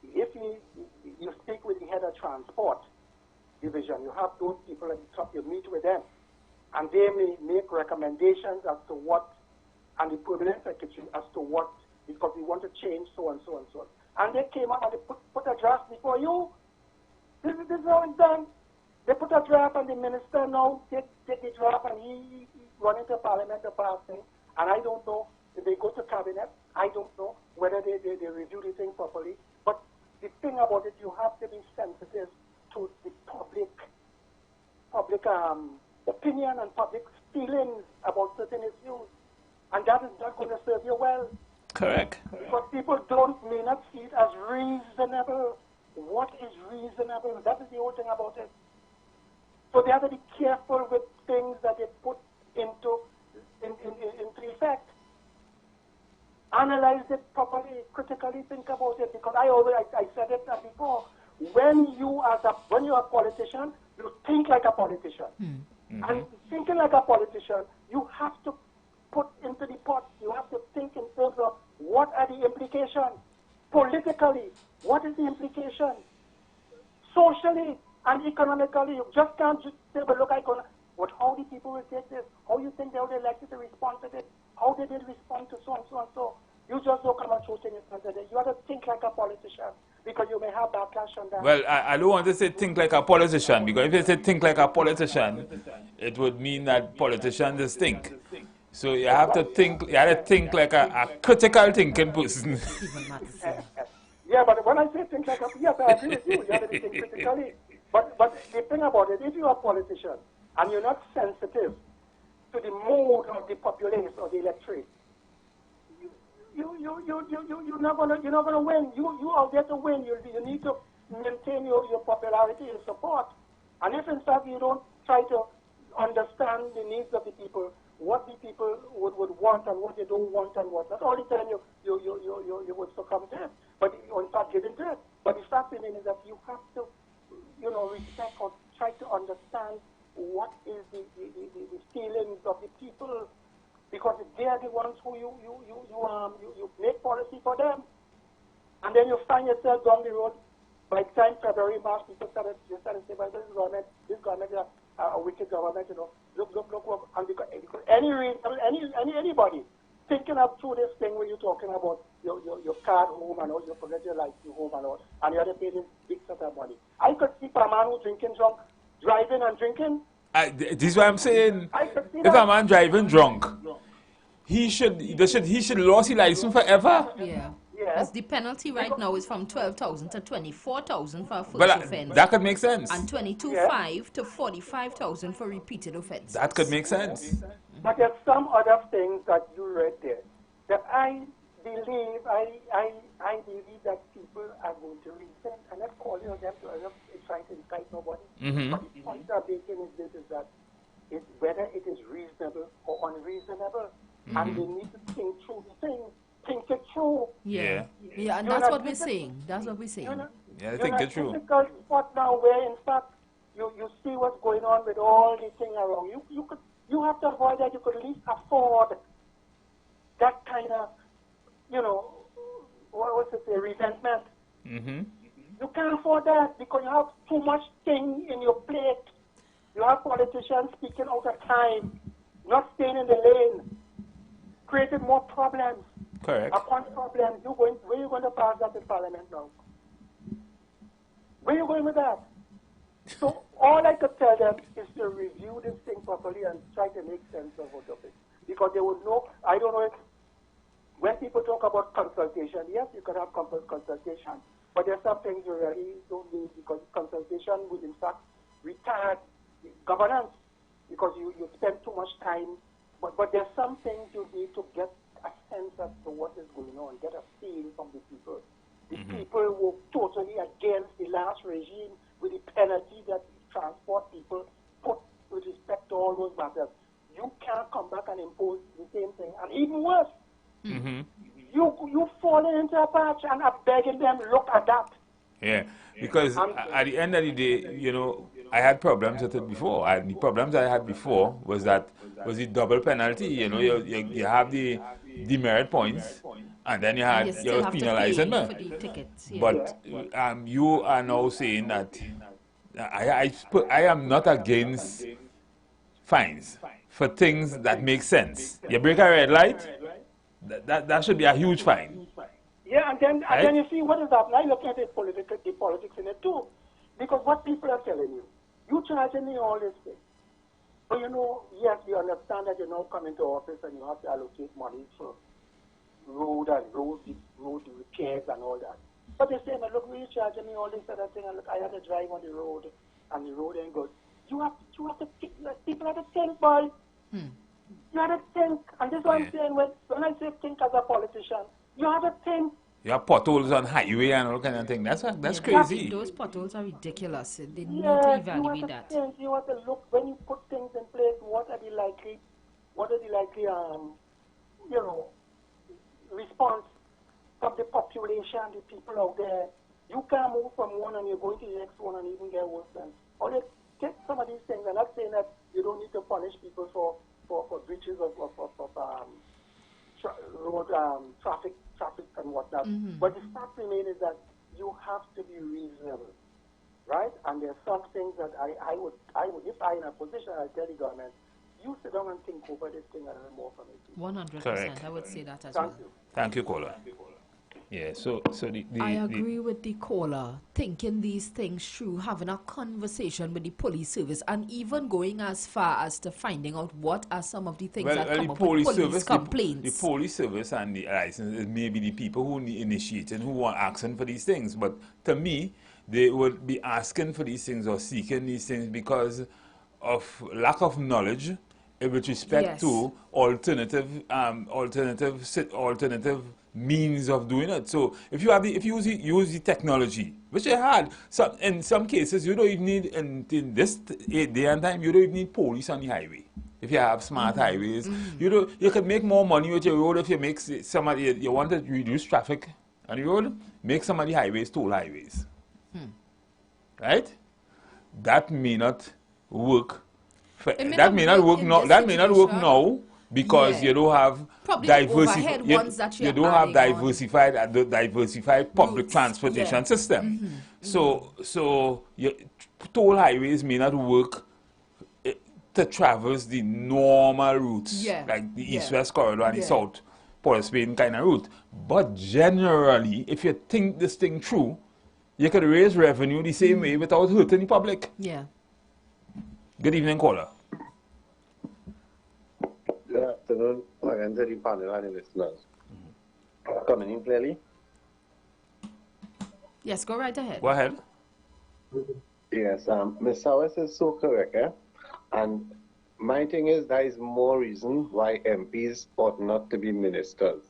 if you speak with the head of transport division, you have those people at the top, you meet with them, and they may make recommendations as to what, and the permanent secretary as to what, because we want to change so and so and so on. And they came out and they put a draft before you. This is how it's done. They put a draft and the minister now take the draft and he run into parliament to pass things. And I don't know if they go to cabinet. I don't know whether they review the thing properly. But the thing about it, you have to be sensitive to the public opinion and public feelings about certain issues. And that is not going to serve you well. Correct. Because people may not see it as reasonable. What is reasonable? That is the whole thing about it. So they have to be careful with things that they put into effect. Analyze it properly, critically think about it. Because I said it before. When you're a politician, you think like a politician. Mm-hmm. And thinking like a politician, you have to put into the pot. You have to think in terms of what are the implications. Politically, what is the implication? Socially and economically, you just can't just say, well, look, but how the people will take this? How you think they would like to respond to this? How they did respond to so and so and so? You just don't come and throw things into it. You have to think like a politician, because you may have backlash on that. Well, I don't want to say think like a politician, because if you say think like a politician, it would mean that politicians think. So you have to think like a critical thinking person. Yeah, but when I say think like a, yes, I agree with you. You have to think critically. But the thing about it, if you're a politician and you're not sensitive to the mood of the populace or the electorate, you're not gonna win. You are there to win. You need to maintain your popularity and support. And if in fact you don't try to understand the needs of the people, what the people would want and what they don't want and what, not all the time you would succumb to it, but in fact give in to it. But the fact remains is that you have to, respect or try to understand what is the feelings of the people, because they are the ones who you make policy for them. And then you find yourself down the road, by the time February, March, people started to say, well, this government is a wicked government, Look, and because anybody thinking up through this thing where you're talking about your car home and all, you forget your life, your home and all, and you have to pay this big set of money. I could see a man who's drinking drunk, driving and drinking. This is what I'm saying. If a man driving drunk, he should lose his license forever. Yeah. Because the penalty right now is from 12,000 to 24,000 for a first offense. That could make sense. And 22,500 to 45,000 for repeated offenses. That could make sense. But there's some other things that you read there that I believe that people are going to reason. I'm not calling on them to trying to incite nobody. Mm-hmm. But the point I'm making is this: is that it's whether it is reasonable or unreasonable, and they need to think through the thing. Think it through. Yeah, and that's what we're saying. That's what we're saying. Think it through. Because spot now where in fact you see what's going on with all these things around. You have to avoid that. You could at least afford that kind of, resentment. Mm-hmm. You can't afford that because you have too much thing in your plate. You have politicians speaking out of time, not staying in the lane, creating more problems. Correct. Upon problem, where you going to pass that in Parliament now? Where you going with that? So all I could tell them is to review this thing properly and try to make sense of it. Because they would know, I don't know if, when people talk about consultation, yes, you could have consultation, but there's some things you really don't need because consultation would in fact retard governance because you spend too much time. But there's some things you need to get a sense as to what is going on, get a feel from the people. The people were totally against the last regime with the penalty that transport people put with respect to all those matters. You can't come back and impose the same thing. And even worse, you falling into a patch and are begging them, look at that. Yeah, because at the end of the day, you know, I had problems with it before. And the problems I had before was the double penalty. You know, you have the demerit points, and then you had your penalizing. But you are now saying that I am not against fines for things that make sense. You break a red light, that should be a huge fine. Yeah, and then you see what is happening. I look at the politics in it too. Because what people are telling you, you charging me all this thing. But you know, yes, we understand that you now come into office and you have to allocate money for road repairs and all that. But they say, look, you're charging me all this other thing, and look, I have to drive on the road, and the road ain't good. You have to think, people have to think, boy. You have to think, and this is what I'm saying, when I say think as a politician, you have to think. You have potholes on highway and all kind of thing. That's crazy. Those potholes are ridiculous. They need to evaluate that. You have to look, when you put things in place, what are the likely response from the population, the people out there. You can't move from one and you're going to the next one and even get worse than. Or take some of these things. I'm not saying that you don't need to punish people for breaches of road traffic and whatnot. But the fact remains is that you have to be reasonable, right? And there's some things that I would, if I in a position, I tell the government, you sit down and think over this thing a little more for me. 100%. I would say that as well. Thank you, caller. Yeah, so I agree with the caller, thinking these things through, having a conversation with the police service, and even going as far as to finding out what are some of the things that come up with police complaints. The police service and the license may be the people who initiate and who are asking for these things. But to me, they would be asking for these things or seeking these things because of lack of knowledge with respect to alternative means of doing it. So if you use the technology, which you had, in some cases you don't even need in this day and time, you don't even need police on the highway. If you have smart highways, you could make more money with your road if you make you want to reduce traffic on the road, make some of the highways toll highways. Right? That may not work. That may not work now. That may not work now because you don't have diversified. You don't have diversified public transportation system. So your toll highways may not work to traverse the normal routes like the east-west corridor and the south Port Spain kind of route. But generally, if you think this thing through, you could raise revenue the same way without hurting the public. Yeah. Good evening, caller. Good afternoon, and the panel and listeners. Coming in clearly? Yes, go right ahead. Go ahead. Yes, Ms. Sowers is so correct, and my thing is there is more reason why MPs ought not to be ministers,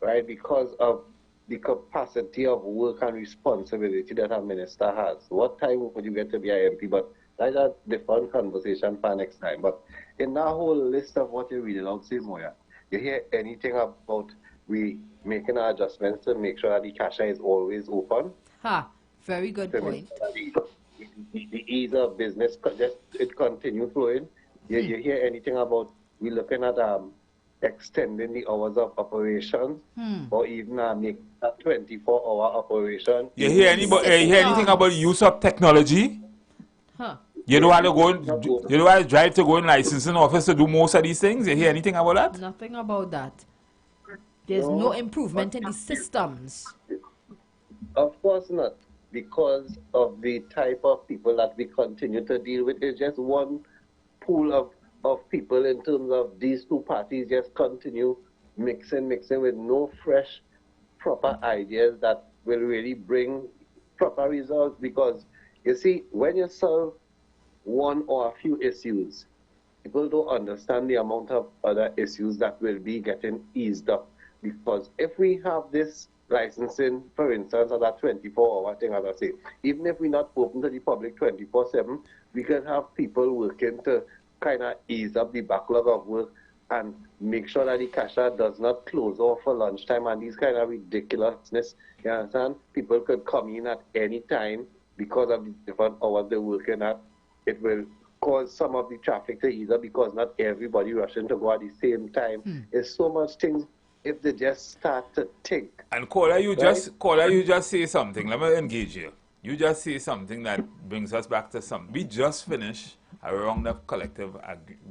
right? Because of the capacity of work and responsibility that a minister has. What time would you get to be an MP? But that's a different conversation for next time. But in that whole list of what you're reading out, Moya, you hear anything about we making our adjustments to make sure that the cashier is always open? Very good point. The ease of business, just it continue flowing. You hear anything about we looking at extending the hours of operation or even make a 24-hour operation? You hear anything about use of technology? You don't want to drive to go in licensing office to do most of these things? You hear anything about that? Nothing about that. There's no improvement in the systems. Of course not, because of the type of people that we continue to deal with. It's just one pool of people in terms of these two parties just continue mixing with no fresh, proper ideas that will really bring proper results. Because, you see, when you solve one or a few issues, people don't understand the amount of other issues that will be getting eased up. Because if we have this licensing, for instance, of that 24-hour thing, as I say, even if we're not open to the public 24/7, we can have people working to kind of ease up the backlog of work and make sure that the cashier does not close off for lunchtime and these kind of ridiculousness. You understand? People could come in at any time because of the different hours they're working at. It will cause some of the traffic to ease up because not everybody rushing to go at the same time. There's so much things if they just start to think. And Kola, you right? you just say something. Let me engage you. You just say something that brings us back to something. We just finished a round of collective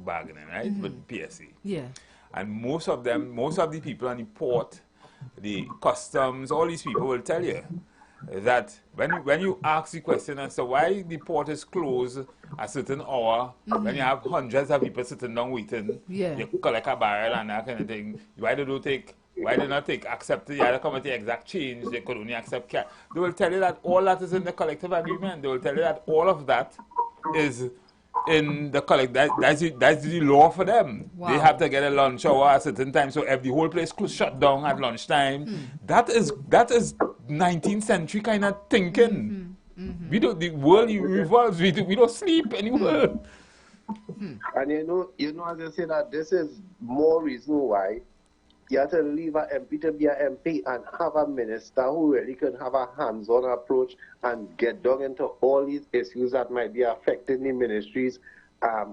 bargaining, right, with PSA. Yeah. And most of the people on the port, the customs, all these people will tell you that when you ask the question as to why the port is closed at a certain hour, when you have hundreds of people sitting down waiting, you collect a barrel and that kind of thing, why they not accept the other committee exact change, they could only accept cash. They will tell you that all that is in the collective agreement. They will tell you that all of that is in the that's the law for them. Wow. They have to get a lunch hour at a certain time, so if the whole place shut down at lunchtime, that is 19th century kind of thinking. We don't, the world revolves, we don't sleep anymore. And you know, as I say that this is more reason why you have to leave an MP to be an MP and have a minister who really can have a hands-on approach and get down into all these issues that might be affecting the ministry's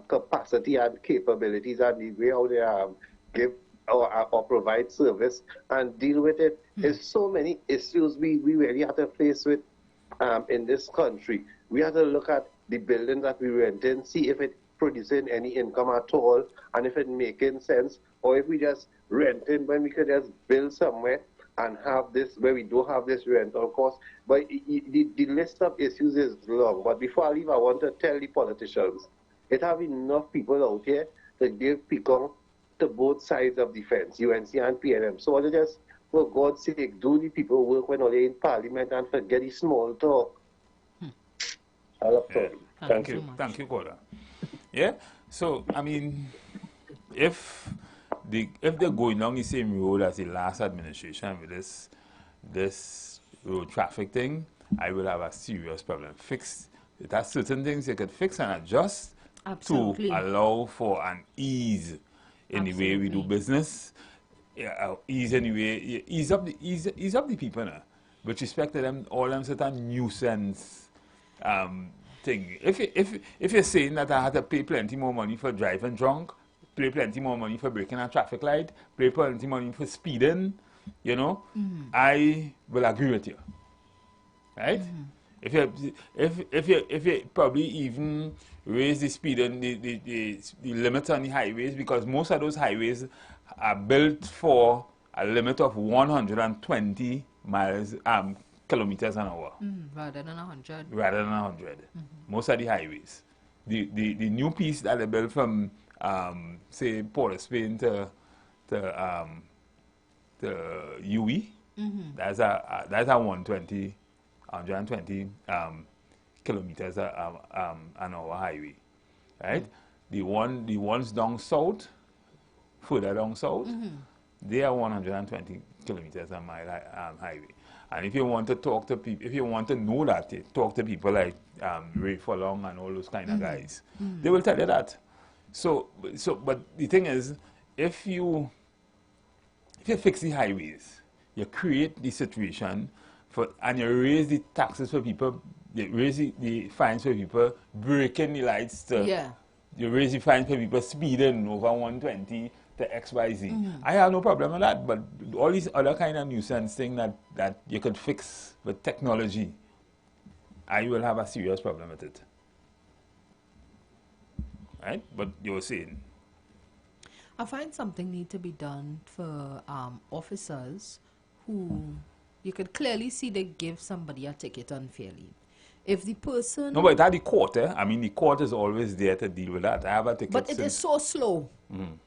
capacity and capabilities and the way how they give or provide service and deal with it. There's so many issues we really have to face with in this country. We have to look at the buildings that we rent in, see if it's producing any income at all, and if it's making sense, or if we just renting when we could just build somewhere and have this where we don't have this rental cost. But the list of issues is long. But before I leave, I want to tell the politicians, it have enough people out here to give people to both sides of the fence, UNC and PNM. So they just, for God's sake, do the people work when they're in Parliament and forget the small talk. Thank you, Kola. Yeah. So I mean, if they're going down the same road as the last administration with this road traffic thing, I will have a serious problem. There are certain things you could fix and adjust to allow for an ease in the way we do business. Ease anyway, ease up the people now. With respect to them, all them certain nuisance thing. If you're saying that I had to pay plenty more money for driving drunk, pay plenty more money for breaking a traffic light, pay plenty more money for speeding, I will agree with you, right? If you probably even raise the speed and the limits on the highways, because most of those highways are built for a limit of 120 kilometers an hour. Rather than 100. Rather than 100. Most of the highways. The new piece that they built from say Port of Spain to UE, that's a 120 kilometers an hour highway, right? The ones down south, further down south, they are 120 kilometers a mile highway. And if you want to talk to people, if you want to know that, talk to people like Ray Furlong and all those kind of guys. They will tell you that. So, but the thing is, if you fix the highways, you create the situation and you raise the taxes for people, you raise the fines for people breaking the lights, you raise the fines for people speeding over 120 to XYZ. I have no problem with that, but all these other kind of nuisance thing that you could fix with technology, I will have a serious problem with it. Right? But you were saying. I find something need to be done for officers who you could clearly see they give somebody a ticket unfairly. If the person... No, but at the court, I mean, the court is always there to deal with that. I have a ticket. But it is so slow.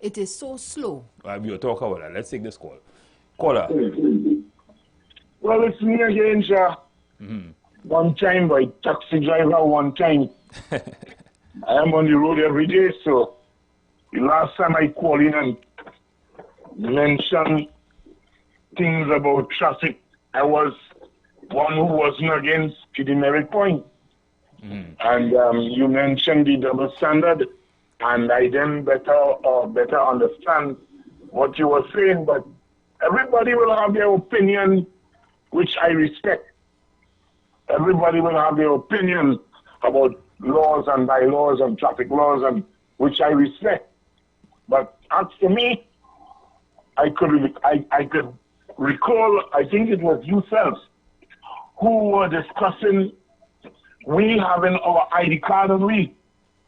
It is so slow. We will talk about that. Let's take this call. Caller. Well, it's me again, sir. One time by taxi driver, one time. I am on the road every day, so the last time I called in and mentioned things about traffic, I was one who wasn't against the demerit point. And you mentioned the double standard, and I then better understand what you were saying, but everybody will have their opinion, which I respect. Everybody will have their opinion about laws and bylaws and traffic laws, and which I respect. But as for me, I could recall, I think it was yourself, who were discussing we having our ID card and we.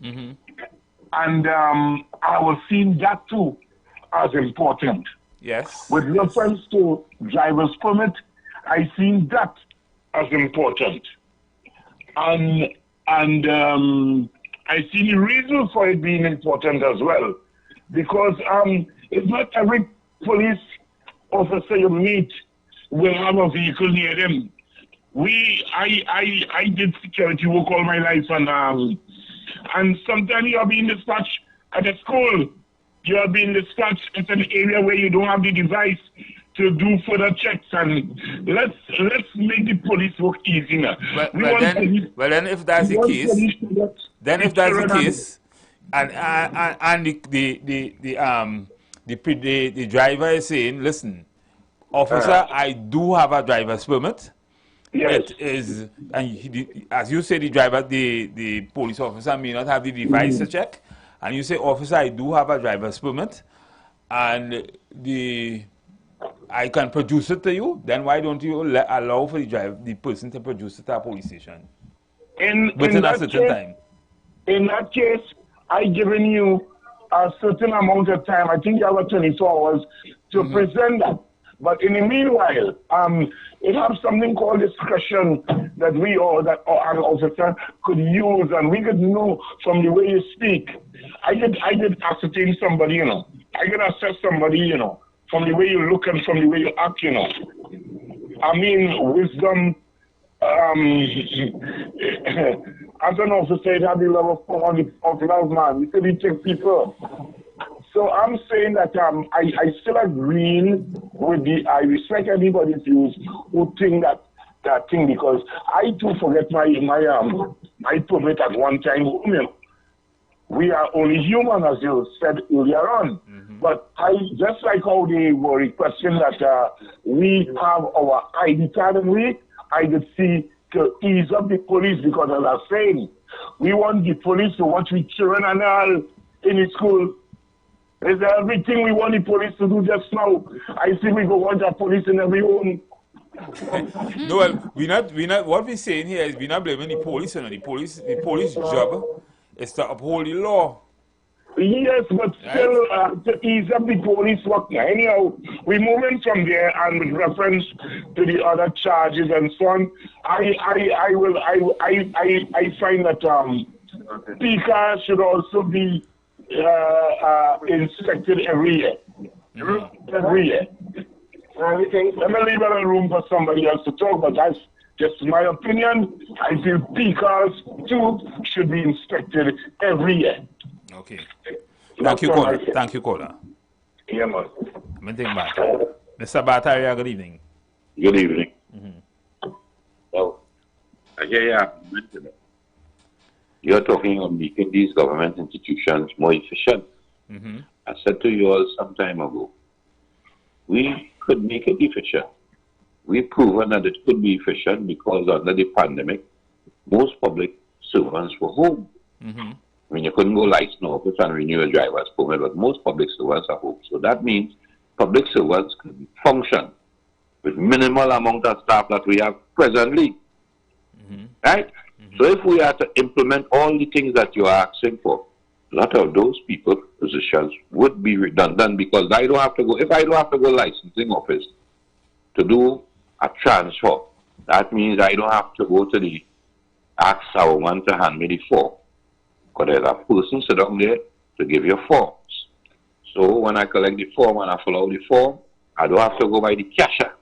And I was seeing that too as important. Yes. With reference to driver's permit, I seen that as important. And I see the reason for it being important as well. Because it's not every police officer you meet will have a vehicle near them. I did security work all my life, and sometimes you are being dispatched at a school. You are being dispatched at an area where you don't have the device to do further checks, and let's make the police work easier. Well, then, if that's the case, and the driver is saying, listen, officer, I do have a driver's permit. Yes. It is, and as you say, the police officer may not have the device to check, and you say, officer, I do have a driver's permit, and I can produce it to you. Then why don't you allow for the person to produce it at a police station within a certain time? In that case, I given you a certain amount of time. I think you have 24 hours to present that. But in the meanwhile, it has something called discretion that an officer could use, and we could know from the way you speak. I did ascertain somebody, you know. I could assess somebody, you know, from the way you look and from the way you act, you know. I mean, wisdom. As an officer, it had the love of love, man. You could take people. So I'm saying that I still agree with I respect anybody's views who think that thing, because I too forget my permit at one time. You know, we are only human, as you said earlier on. But I just like how they were requesting that we have our ID card, and I could see to ease up the police, because as I'm saying, we want the police to watch with children and all in the school. Is everything we want the police to do just now. I see we go watch the police in every home. No, well, we not. What we're saying here is we're not blaming the police. And the police job is to uphold the law. Yes, but still, to ease up the police work. Anyhow, we're moving from there, and with reference to the other charges and so on, I find that PICA should also be inspected every year. Every year. Let me leave a room for somebody else to talk, but that's just my opinion. I feel PICAs too should be inspected every year. Okay. Thank you, caller. Thank you, caller. Yeah, man. Mr. Bataria, good evening. Good evening. Well, I hear you mention it. You're talking of making these government institutions more efficient. I said to you all some time ago, we could make it efficient. We've proven that it could be efficient because under the pandemic, most public servants were home. I mean, you couldn't go license office and renew a driver's permit, but most public servants are home. So that means public servants can function with minimal amount of staff that we have presently. Right? So if we are to implement all the things that you are asking for, a lot of those people positions would be redundant because I don't have to go, if I don't have to go licensing office to do a transfer, that means I don't have to go to the ask a woman to hand me the form. Because there's a person sit down there to give you forms. So when I collect the form and I fill out the form, I don't have to go by the cashier.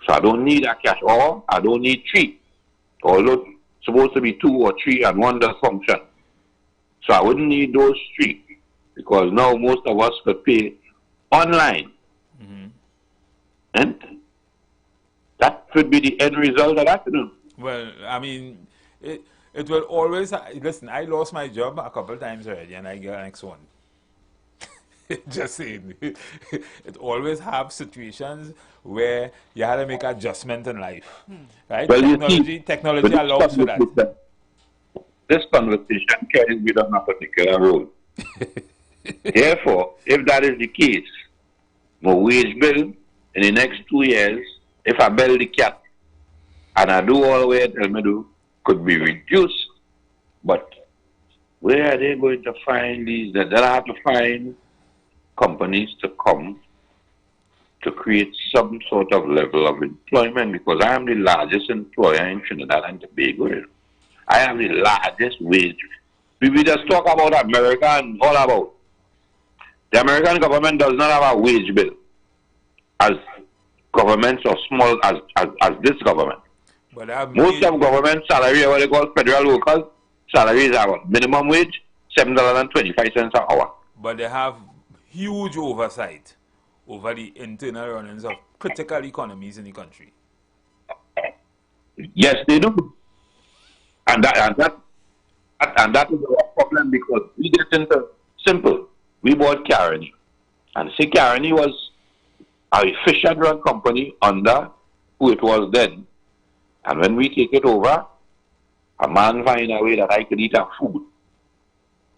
So I don't need a cash, or I don't need 3. Although it's supposed to be 2 or 3 and 1 does function. So I wouldn't need those 3 because now most of us could pay online. And that could be the end result of that. Well, I mean, it will always, listen, I lost my job a couple of times already and I get the next one. Just saying. It always have situations where you have to make adjustment in life. Right? Well, technology allows for that. This conversation carries me on a particular role. Therefore, if that is the case, my wage bill in the next 2 years, if I build the cat and I do all the way tell me do, could be reduced. But where are they going to find these? That I have to find companies to come to create some sort of level of employment because I am the largest employer in Trinidad and Tobago. I am the largest wage. We just talk about America and all about. The American government does not have a wage bill as governments or small as this government. But most of government salary, what they call federal workers, salaries are minimum wage, $7.25 an hour. But they have huge oversight over the internal runnings of critical economies in the country. Yes, they do. And that is our problem because we get into simple. We bought Caroni. And say Caroni was a fish-and-run company under who it was then. And when we take it over, a man find a way that I could eat our food.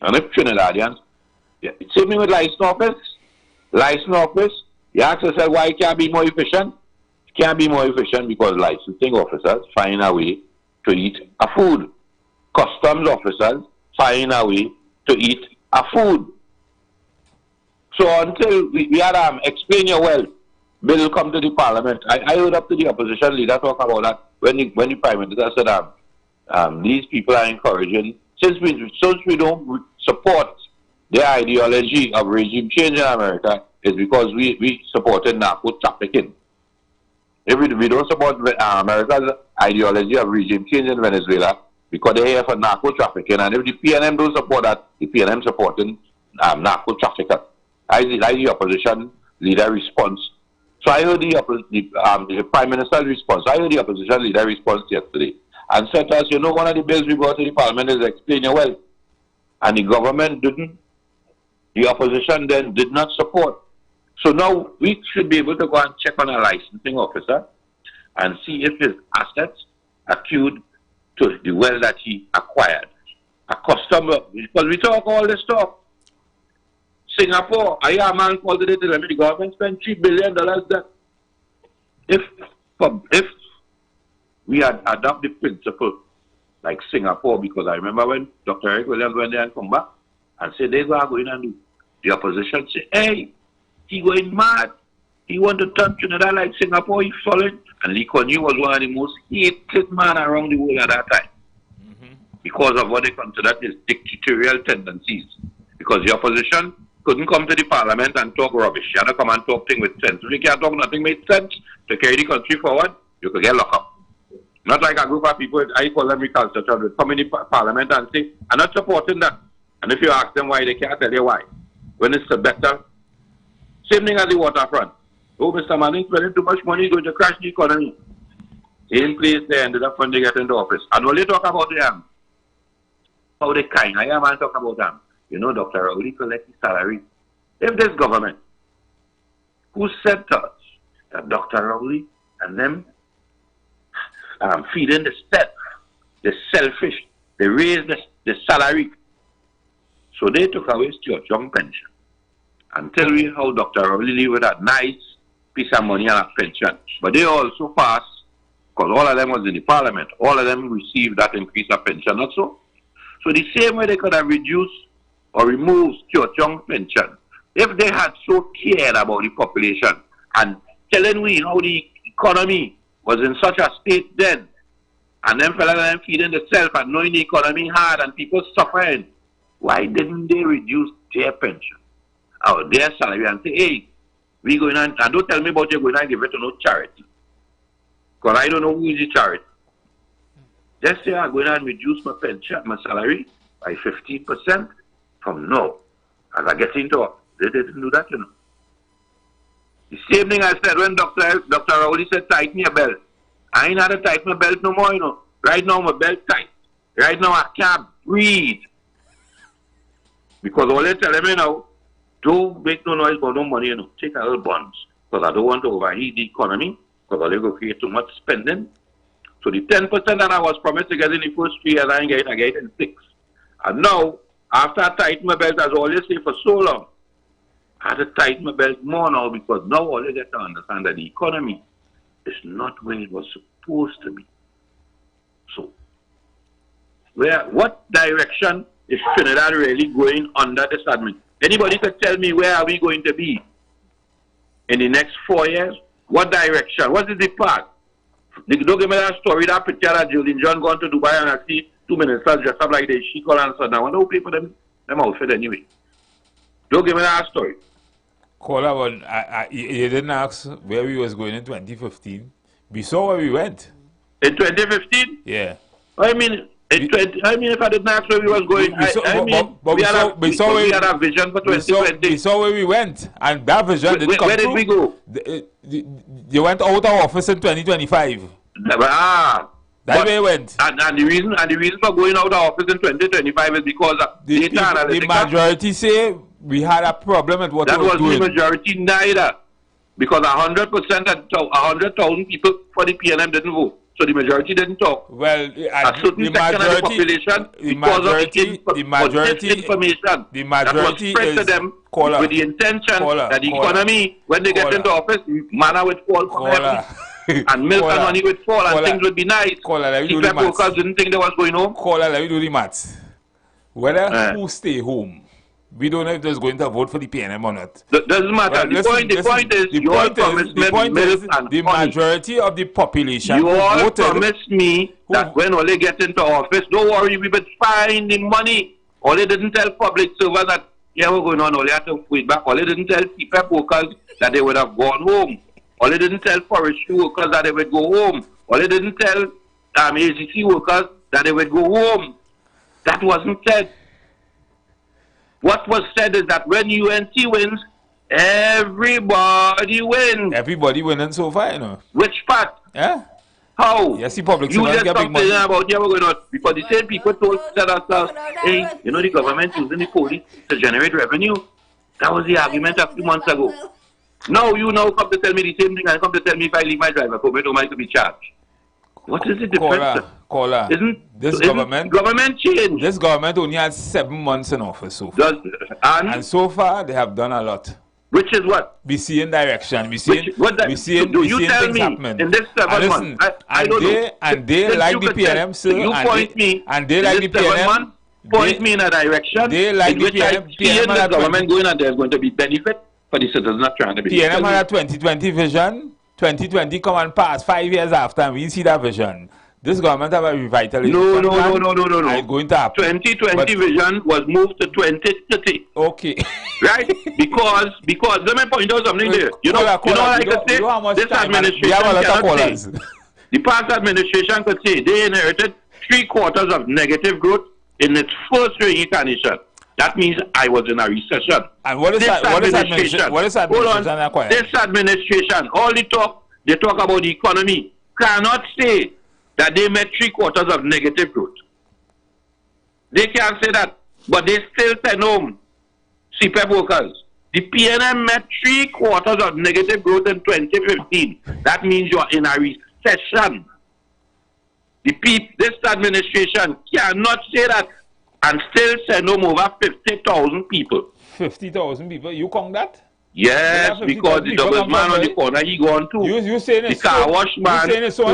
And if Trinidadians, same thing with license office, you ask yourself why it can't be more efficient? It can't be more efficient because licensing officers find a way to eat a food. Customs officers find a way to eat a food. So until we had explain your wealth, bill come to the parliament. I heard up to the opposition leader talk about that when the prime minister said these people are encouraging, since we don't support their ideology of regime change in America, is because we supported narco trafficking. If we don't support America's ideology of regime change in Venezuela, because they're here for narco trafficking, and if the PNM don't support that, the PNM supporting narco traffickers. I the opposition leader response. So I heard the Prime Minister's response. I heard the opposition leader response yesterday and said to us, you know, one of the bills we brought to the parliament is explain your wealth. And the government didn't, the opposition then did not support. So now we should be able to go and check on a licensing officer and see if his assets accrued to the wealth that he acquired. A customer, because we talk all this talk. Singapore, I hear a man called today to tell me the government spent $3 billion there. If we had adopted the principle like Singapore, because I remember when Dr. Eric Williams went there and come back and said they are going and do. The opposition say, hey, he going mad. He want to turn Trinidad like Singapore, he's solid. And Lee Kuan Yew was one of the most hated man around the world at that time. Because of what they considered his dictatorial tendencies. Because the opposition couldn't come to the parliament and talk rubbish. You had to come and talk things with sense. If you can't talk nothing made sense to carry the country forward, you could get locked up. Not like a group of people, I call them recalcitrant, come in the parliament and say, I'm not supporting that. And if you ask them why, they can't tell you why. When it's better, same thing as the waterfront. Oh, Mr. Manning spending too much money, going to crash the economy. In place, they ended up when they get into office. And when they talk about them, how they kind, I am talk about them. You know, Dr. Rowley collect his salary. If this government, who said to us that Dr. Rowley and them feeding the selfish, they raised the salary. So they took away Stuart Young pension. And tell me how Dr. Rowley live with that nice piece of money and a pension. But they also passed, because all of them was in the parliament, all of them received that increase of pension, not so? So the same way they could have reduced or removed Kyochong pension, if they had so cared about the population and telling we how the economy was in such a state then, and them fellas them feeding themselves and knowing the economy hard and people suffering, why didn't they reduce their pension or their salary and say, hey, we going on, and don't tell me about you going and give it to no charity. Because I don't know who is the charity. Just say I'm going to reduce my pension, my salary by 15% from now. As I get into it, they didn't do that, you know. The same thing I said when Dr. Rowley said, tighten your belt. I ain't had to tighten my belt no more, you know. Right now, my belt tight. Right now, I can't breathe. Because all they tell me now, don't make no noise about no money, you know. Take a little bonds. Because I don't want to overheat the economy. Because they go create too much spending. So the 10% that I was promised to get in the first 3 years, I get it in 6. And now, after I tighten my belt, as I always say for so long, I had to tighten my belt more now because now all I get to understand that the economy is not where it was supposed to be. So, what direction is Trinidad really going under this administration? Anybody could tell me where are we going to be in the next 4 years? What direction? What is the path? Don't give me that story, that picture that Julian John gone to Dubai and I see 2 ministers dressed up like they chic all and so on. I wonder who pay for them outfit anyway. Don't give me that story. Caller, but you didn't ask where we was going in 2015. We saw where we went. In 2015? Yeah. I mean, if I didn't ask where we was going, we had a vision for 2020. We saw where we went, and that vision didn't come Where did we go? You went out of office in 2025. That's where you went. And the reason for going out of office in 2025 is because of data analytics. The majority say we had a problem at what we were doing. That was the majority neither. Because 100%, 100,000 people for the PNM didn't vote. So the majority didn't talk. Well, a certain section of the population, the majority that was spread to them with the intention that the economy, when they get into office, manna would fall from heaven. And milk and money would fall and things would be nice. The workers didn't think they was going home. Let me do the maths. Whether who stay home, we don't know if they're going to vote for the PNM or not. Doesn't matter. The point is, the majority of the population. You all promised me that when Ole get into office, don't worry, we will find the money. Ole didn't tell public servants that, yeah, we're going on. Ole had to wait back. Ole didn't tell CPEP workers that they would have gone home. Ole didn't tell forestry workers that they would go home. Ole didn't tell AGC workers that they would go home. That wasn't said. What was said is that when UNC wins, everybody wins. Everybody winning so far, you know. Which part? Yeah. How? Yes, the public you just talking about we're going on because the same people said ourselves, hey, you know the government using the police to generate revenue. That was the argument a few months ago. Now you now come to tell me the same thing and come to tell me if I leave my driver permit, am I to be charged? What is the difference? Caller, government change. This government only has 7 months in office so far. And so far they have done a lot. Which is what? We see in direction. We see things happening. In this 7 months, I don't know. And they like the PNM, sir. You point me. And they like the PNM. Point me in a direction. They like the PNM. The government going and there's going to be benefit for the citizens not trying to be. PNM had a 2020 vision. 2020 come and pass 5 years after, and we see that vision. This government have a revitalization. No. It's going to happen. 2020 vision was moved to 2030. Okay. Right? Because let me point out something there. You know what I could say? This administration cannot say. The past administration could say they inherited 3/4 of negative growth in its first reincarnation. That means I was in a recession. And what is that? What is administration? Hold on. This administration, all they talk about the economy, cannot say that they met 3/4 of negative growth. They can't say that, but they still send home CPEP workers. The PNM met 3/4 of negative growth in 2015. That means you're in a recession. This administration cannot say that and still send home over 50,000 people. 50,000 people? You count that? Yes, because the double man on the corner, he gone too. You saying the car wash man. You saying so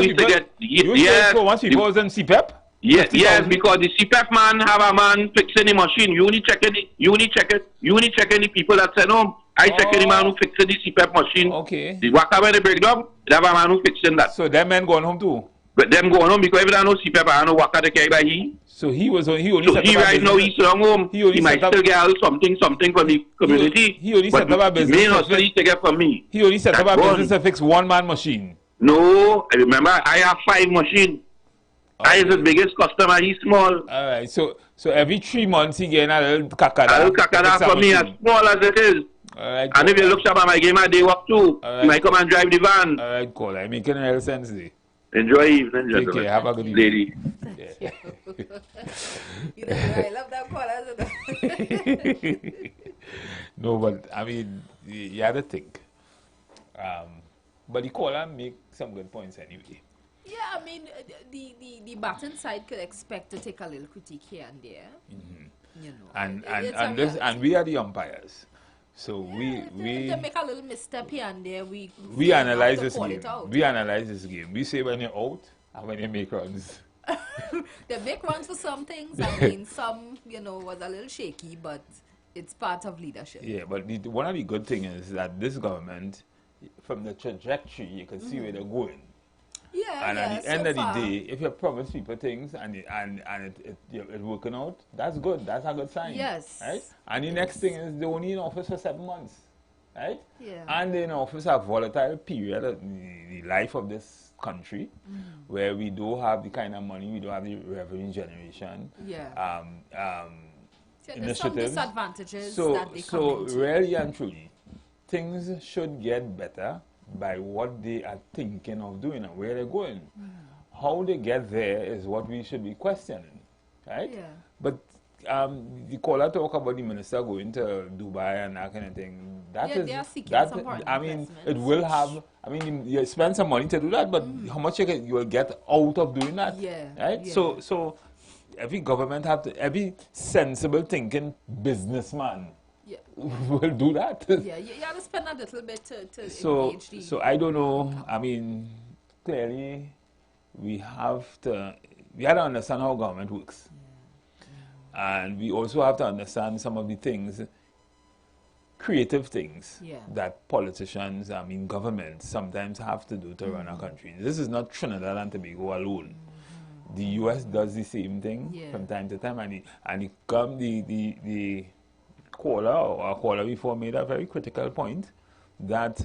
much people was in CPEP? Yes, because the CPAP man have a man fixing the machine. You only checking the people that send home. I checking the man who fixing the CPAP machine. Okay. The waka when they break down, they have a man who fixing that. So them men going home too? But them going home because if they know CPAP, I know waka they carry by he. So he only so he right now he's long home. He might still get something from the community. He only set up a business. Main hustle he take it from me. He only set up a business to fix one man machine. No, remember I have 5 machines. Okay. I is the biggest customer, he's small. Alright, so every 3 months he get a little kakada. A little kakada for me, as small as it is. Alright. And if you look up at my game, they work too. Alright. You might come and drive the van. Alright, cool. I'm making real sense there. Enjoy evening, gentlemen. Take care. Have a good evening. Lady. Yeah. You know, I love that call. No, but I mean, you have to think. But the caller make some good points anyway. Yeah, I mean, the Baton side could expect to take a little critique here and there. Mm-hmm. You know, and we are the umpires, so we make a little misstep here and there. We analyze this game. We analyze this game. We say when you're out and when you make runs. They make runs for some things. I mean, some was a little shaky, but it's part of leadership. Yeah, but one of the good things is that this government, from the trajectory, you can see where they're going. Yeah, and at the end of the day, if you promise people things and it's working out, that's good. That's a good sign. Yes. Right? And the next thing is they're only in office for 7 months. Right? Yeah. And they're in office a volatile period of the life of this country, where we don't have the kind of money, we don't have the revenue generation. Yeah. There's some Initiatives. disadvantages that they come So into. really and truly, things should get better by what they are thinking of doing and where they're going. How they get there is what we should be questioning, right? Yeah. But the caller talk about the minister going to Dubai and that kind of thing. They are seeking some I mean, it will have. I mean, you spend some money to do that, but how much you will get out of doing that? Yeah. Right. Yeah. So every government every sensible thinking businessman. Yeah. will do that. Yeah, you have to spend a little bit to engage the... So I don't know. I mean, clearly, we have to understand how government works. And we also have to understand some of the things, creative things, that politicians, I mean governments, sometimes have to do to run a country. This is not Trinidad and Tobago alone. The U.S. does the same thing from time to time, and the caller before made a very critical point that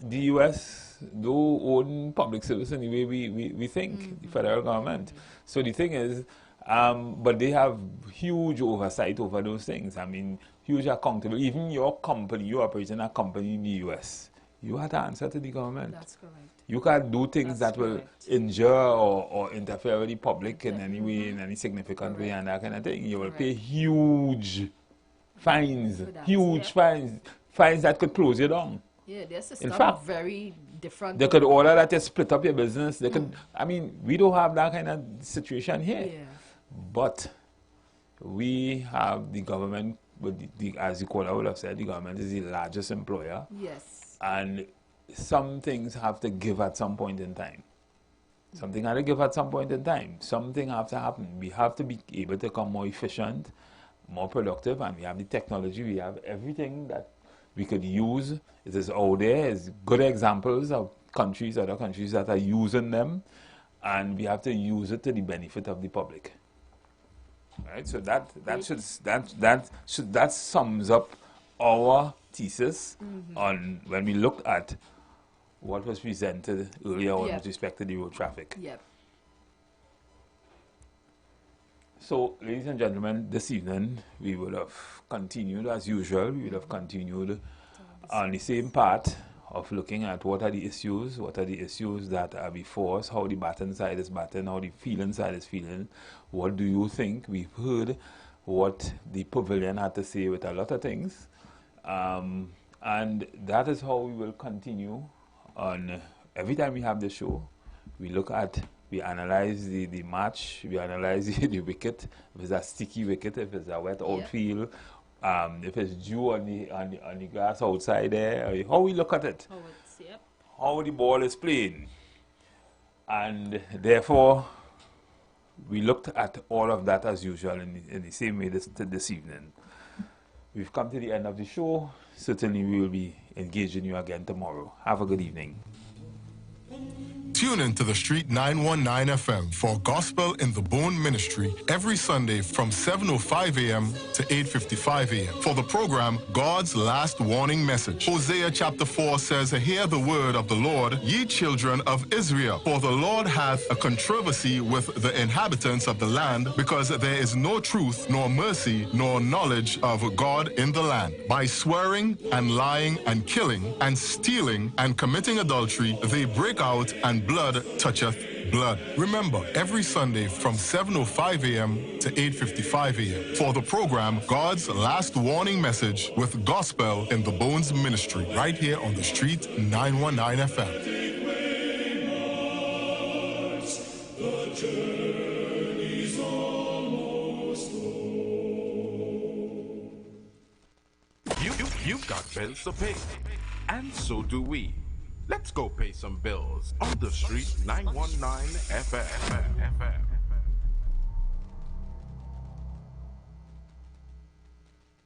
the U.S. do own public service in the way we think, the federal government. So the thing is, but they have huge oversight over those things. I mean, huge accountability. Even your company, you operate in a company in the U.S., you have to answer to the government. That's correct. You can't do things that will injure or interfere with the public in any way, in any significant way, and that kind of thing. You will pay huge fines, fines that could close you down. Yeah, their system in fact, very different. They could order that you split up your business. They could. I mean, we don't have that kind of situation here. Yeah. But we have the government, as the caller would have said, the government is the largest employer. Yes. And some things have to give at some point in time. Something has to give at some point in time. Something has to happen. We have to be able to become more efficient, more productive, and we have the technology, we have everything that we could use. It is out there. It's good examples of other countries that are using them, and we have to use it to the benefit of the public. Right? So that sums up our thesis on when we looked at what was presented earlier on with respect to the road traffic. Yep. So, ladies and gentlemen, this evening we will have continued as usual. We will have continued on the same part of looking at what are the issues that are before us, how the Baton side is batting, how the feeling side is feeling. What do you think? We've heard what the pavilion had to say with a lot of things. And that is how we will continue on. Every time we have the show, we analyze the match, we analyze the wicket, if it's a sticky wicket, if it's a wet outfield, if it's dew on the grass outside there, how we look at it, how the ball is playing. And therefore, We looked at all of that as usual in the same way this evening. We've come to the end of the show. Certainly we will be engaging you again tomorrow. Have a good evening. Tune in to the Street 919 FM for Gospel in the Bone Ministry every Sunday from 7:05 a.m. to 8:55 a.m. for the program God's Last Warning Message. Hosea chapter 4 says, "Hear the word of the Lord, ye children of Israel, for the Lord hath a controversy with the inhabitants of the land, because there is no truth, nor mercy, nor knowledge of God in the land. By swearing and lying and killing and stealing and committing adultery, they break out, and blood toucheth blood." Remember, every Sunday from 7:05 a.m. to 8:55 a.m. for the program God's Last Warning Message with Gospel in the Bones Ministry, right here on the Street 919 FM. You've got bills to pay, and so do we. Let's go pay some bills on the Street 919 FM.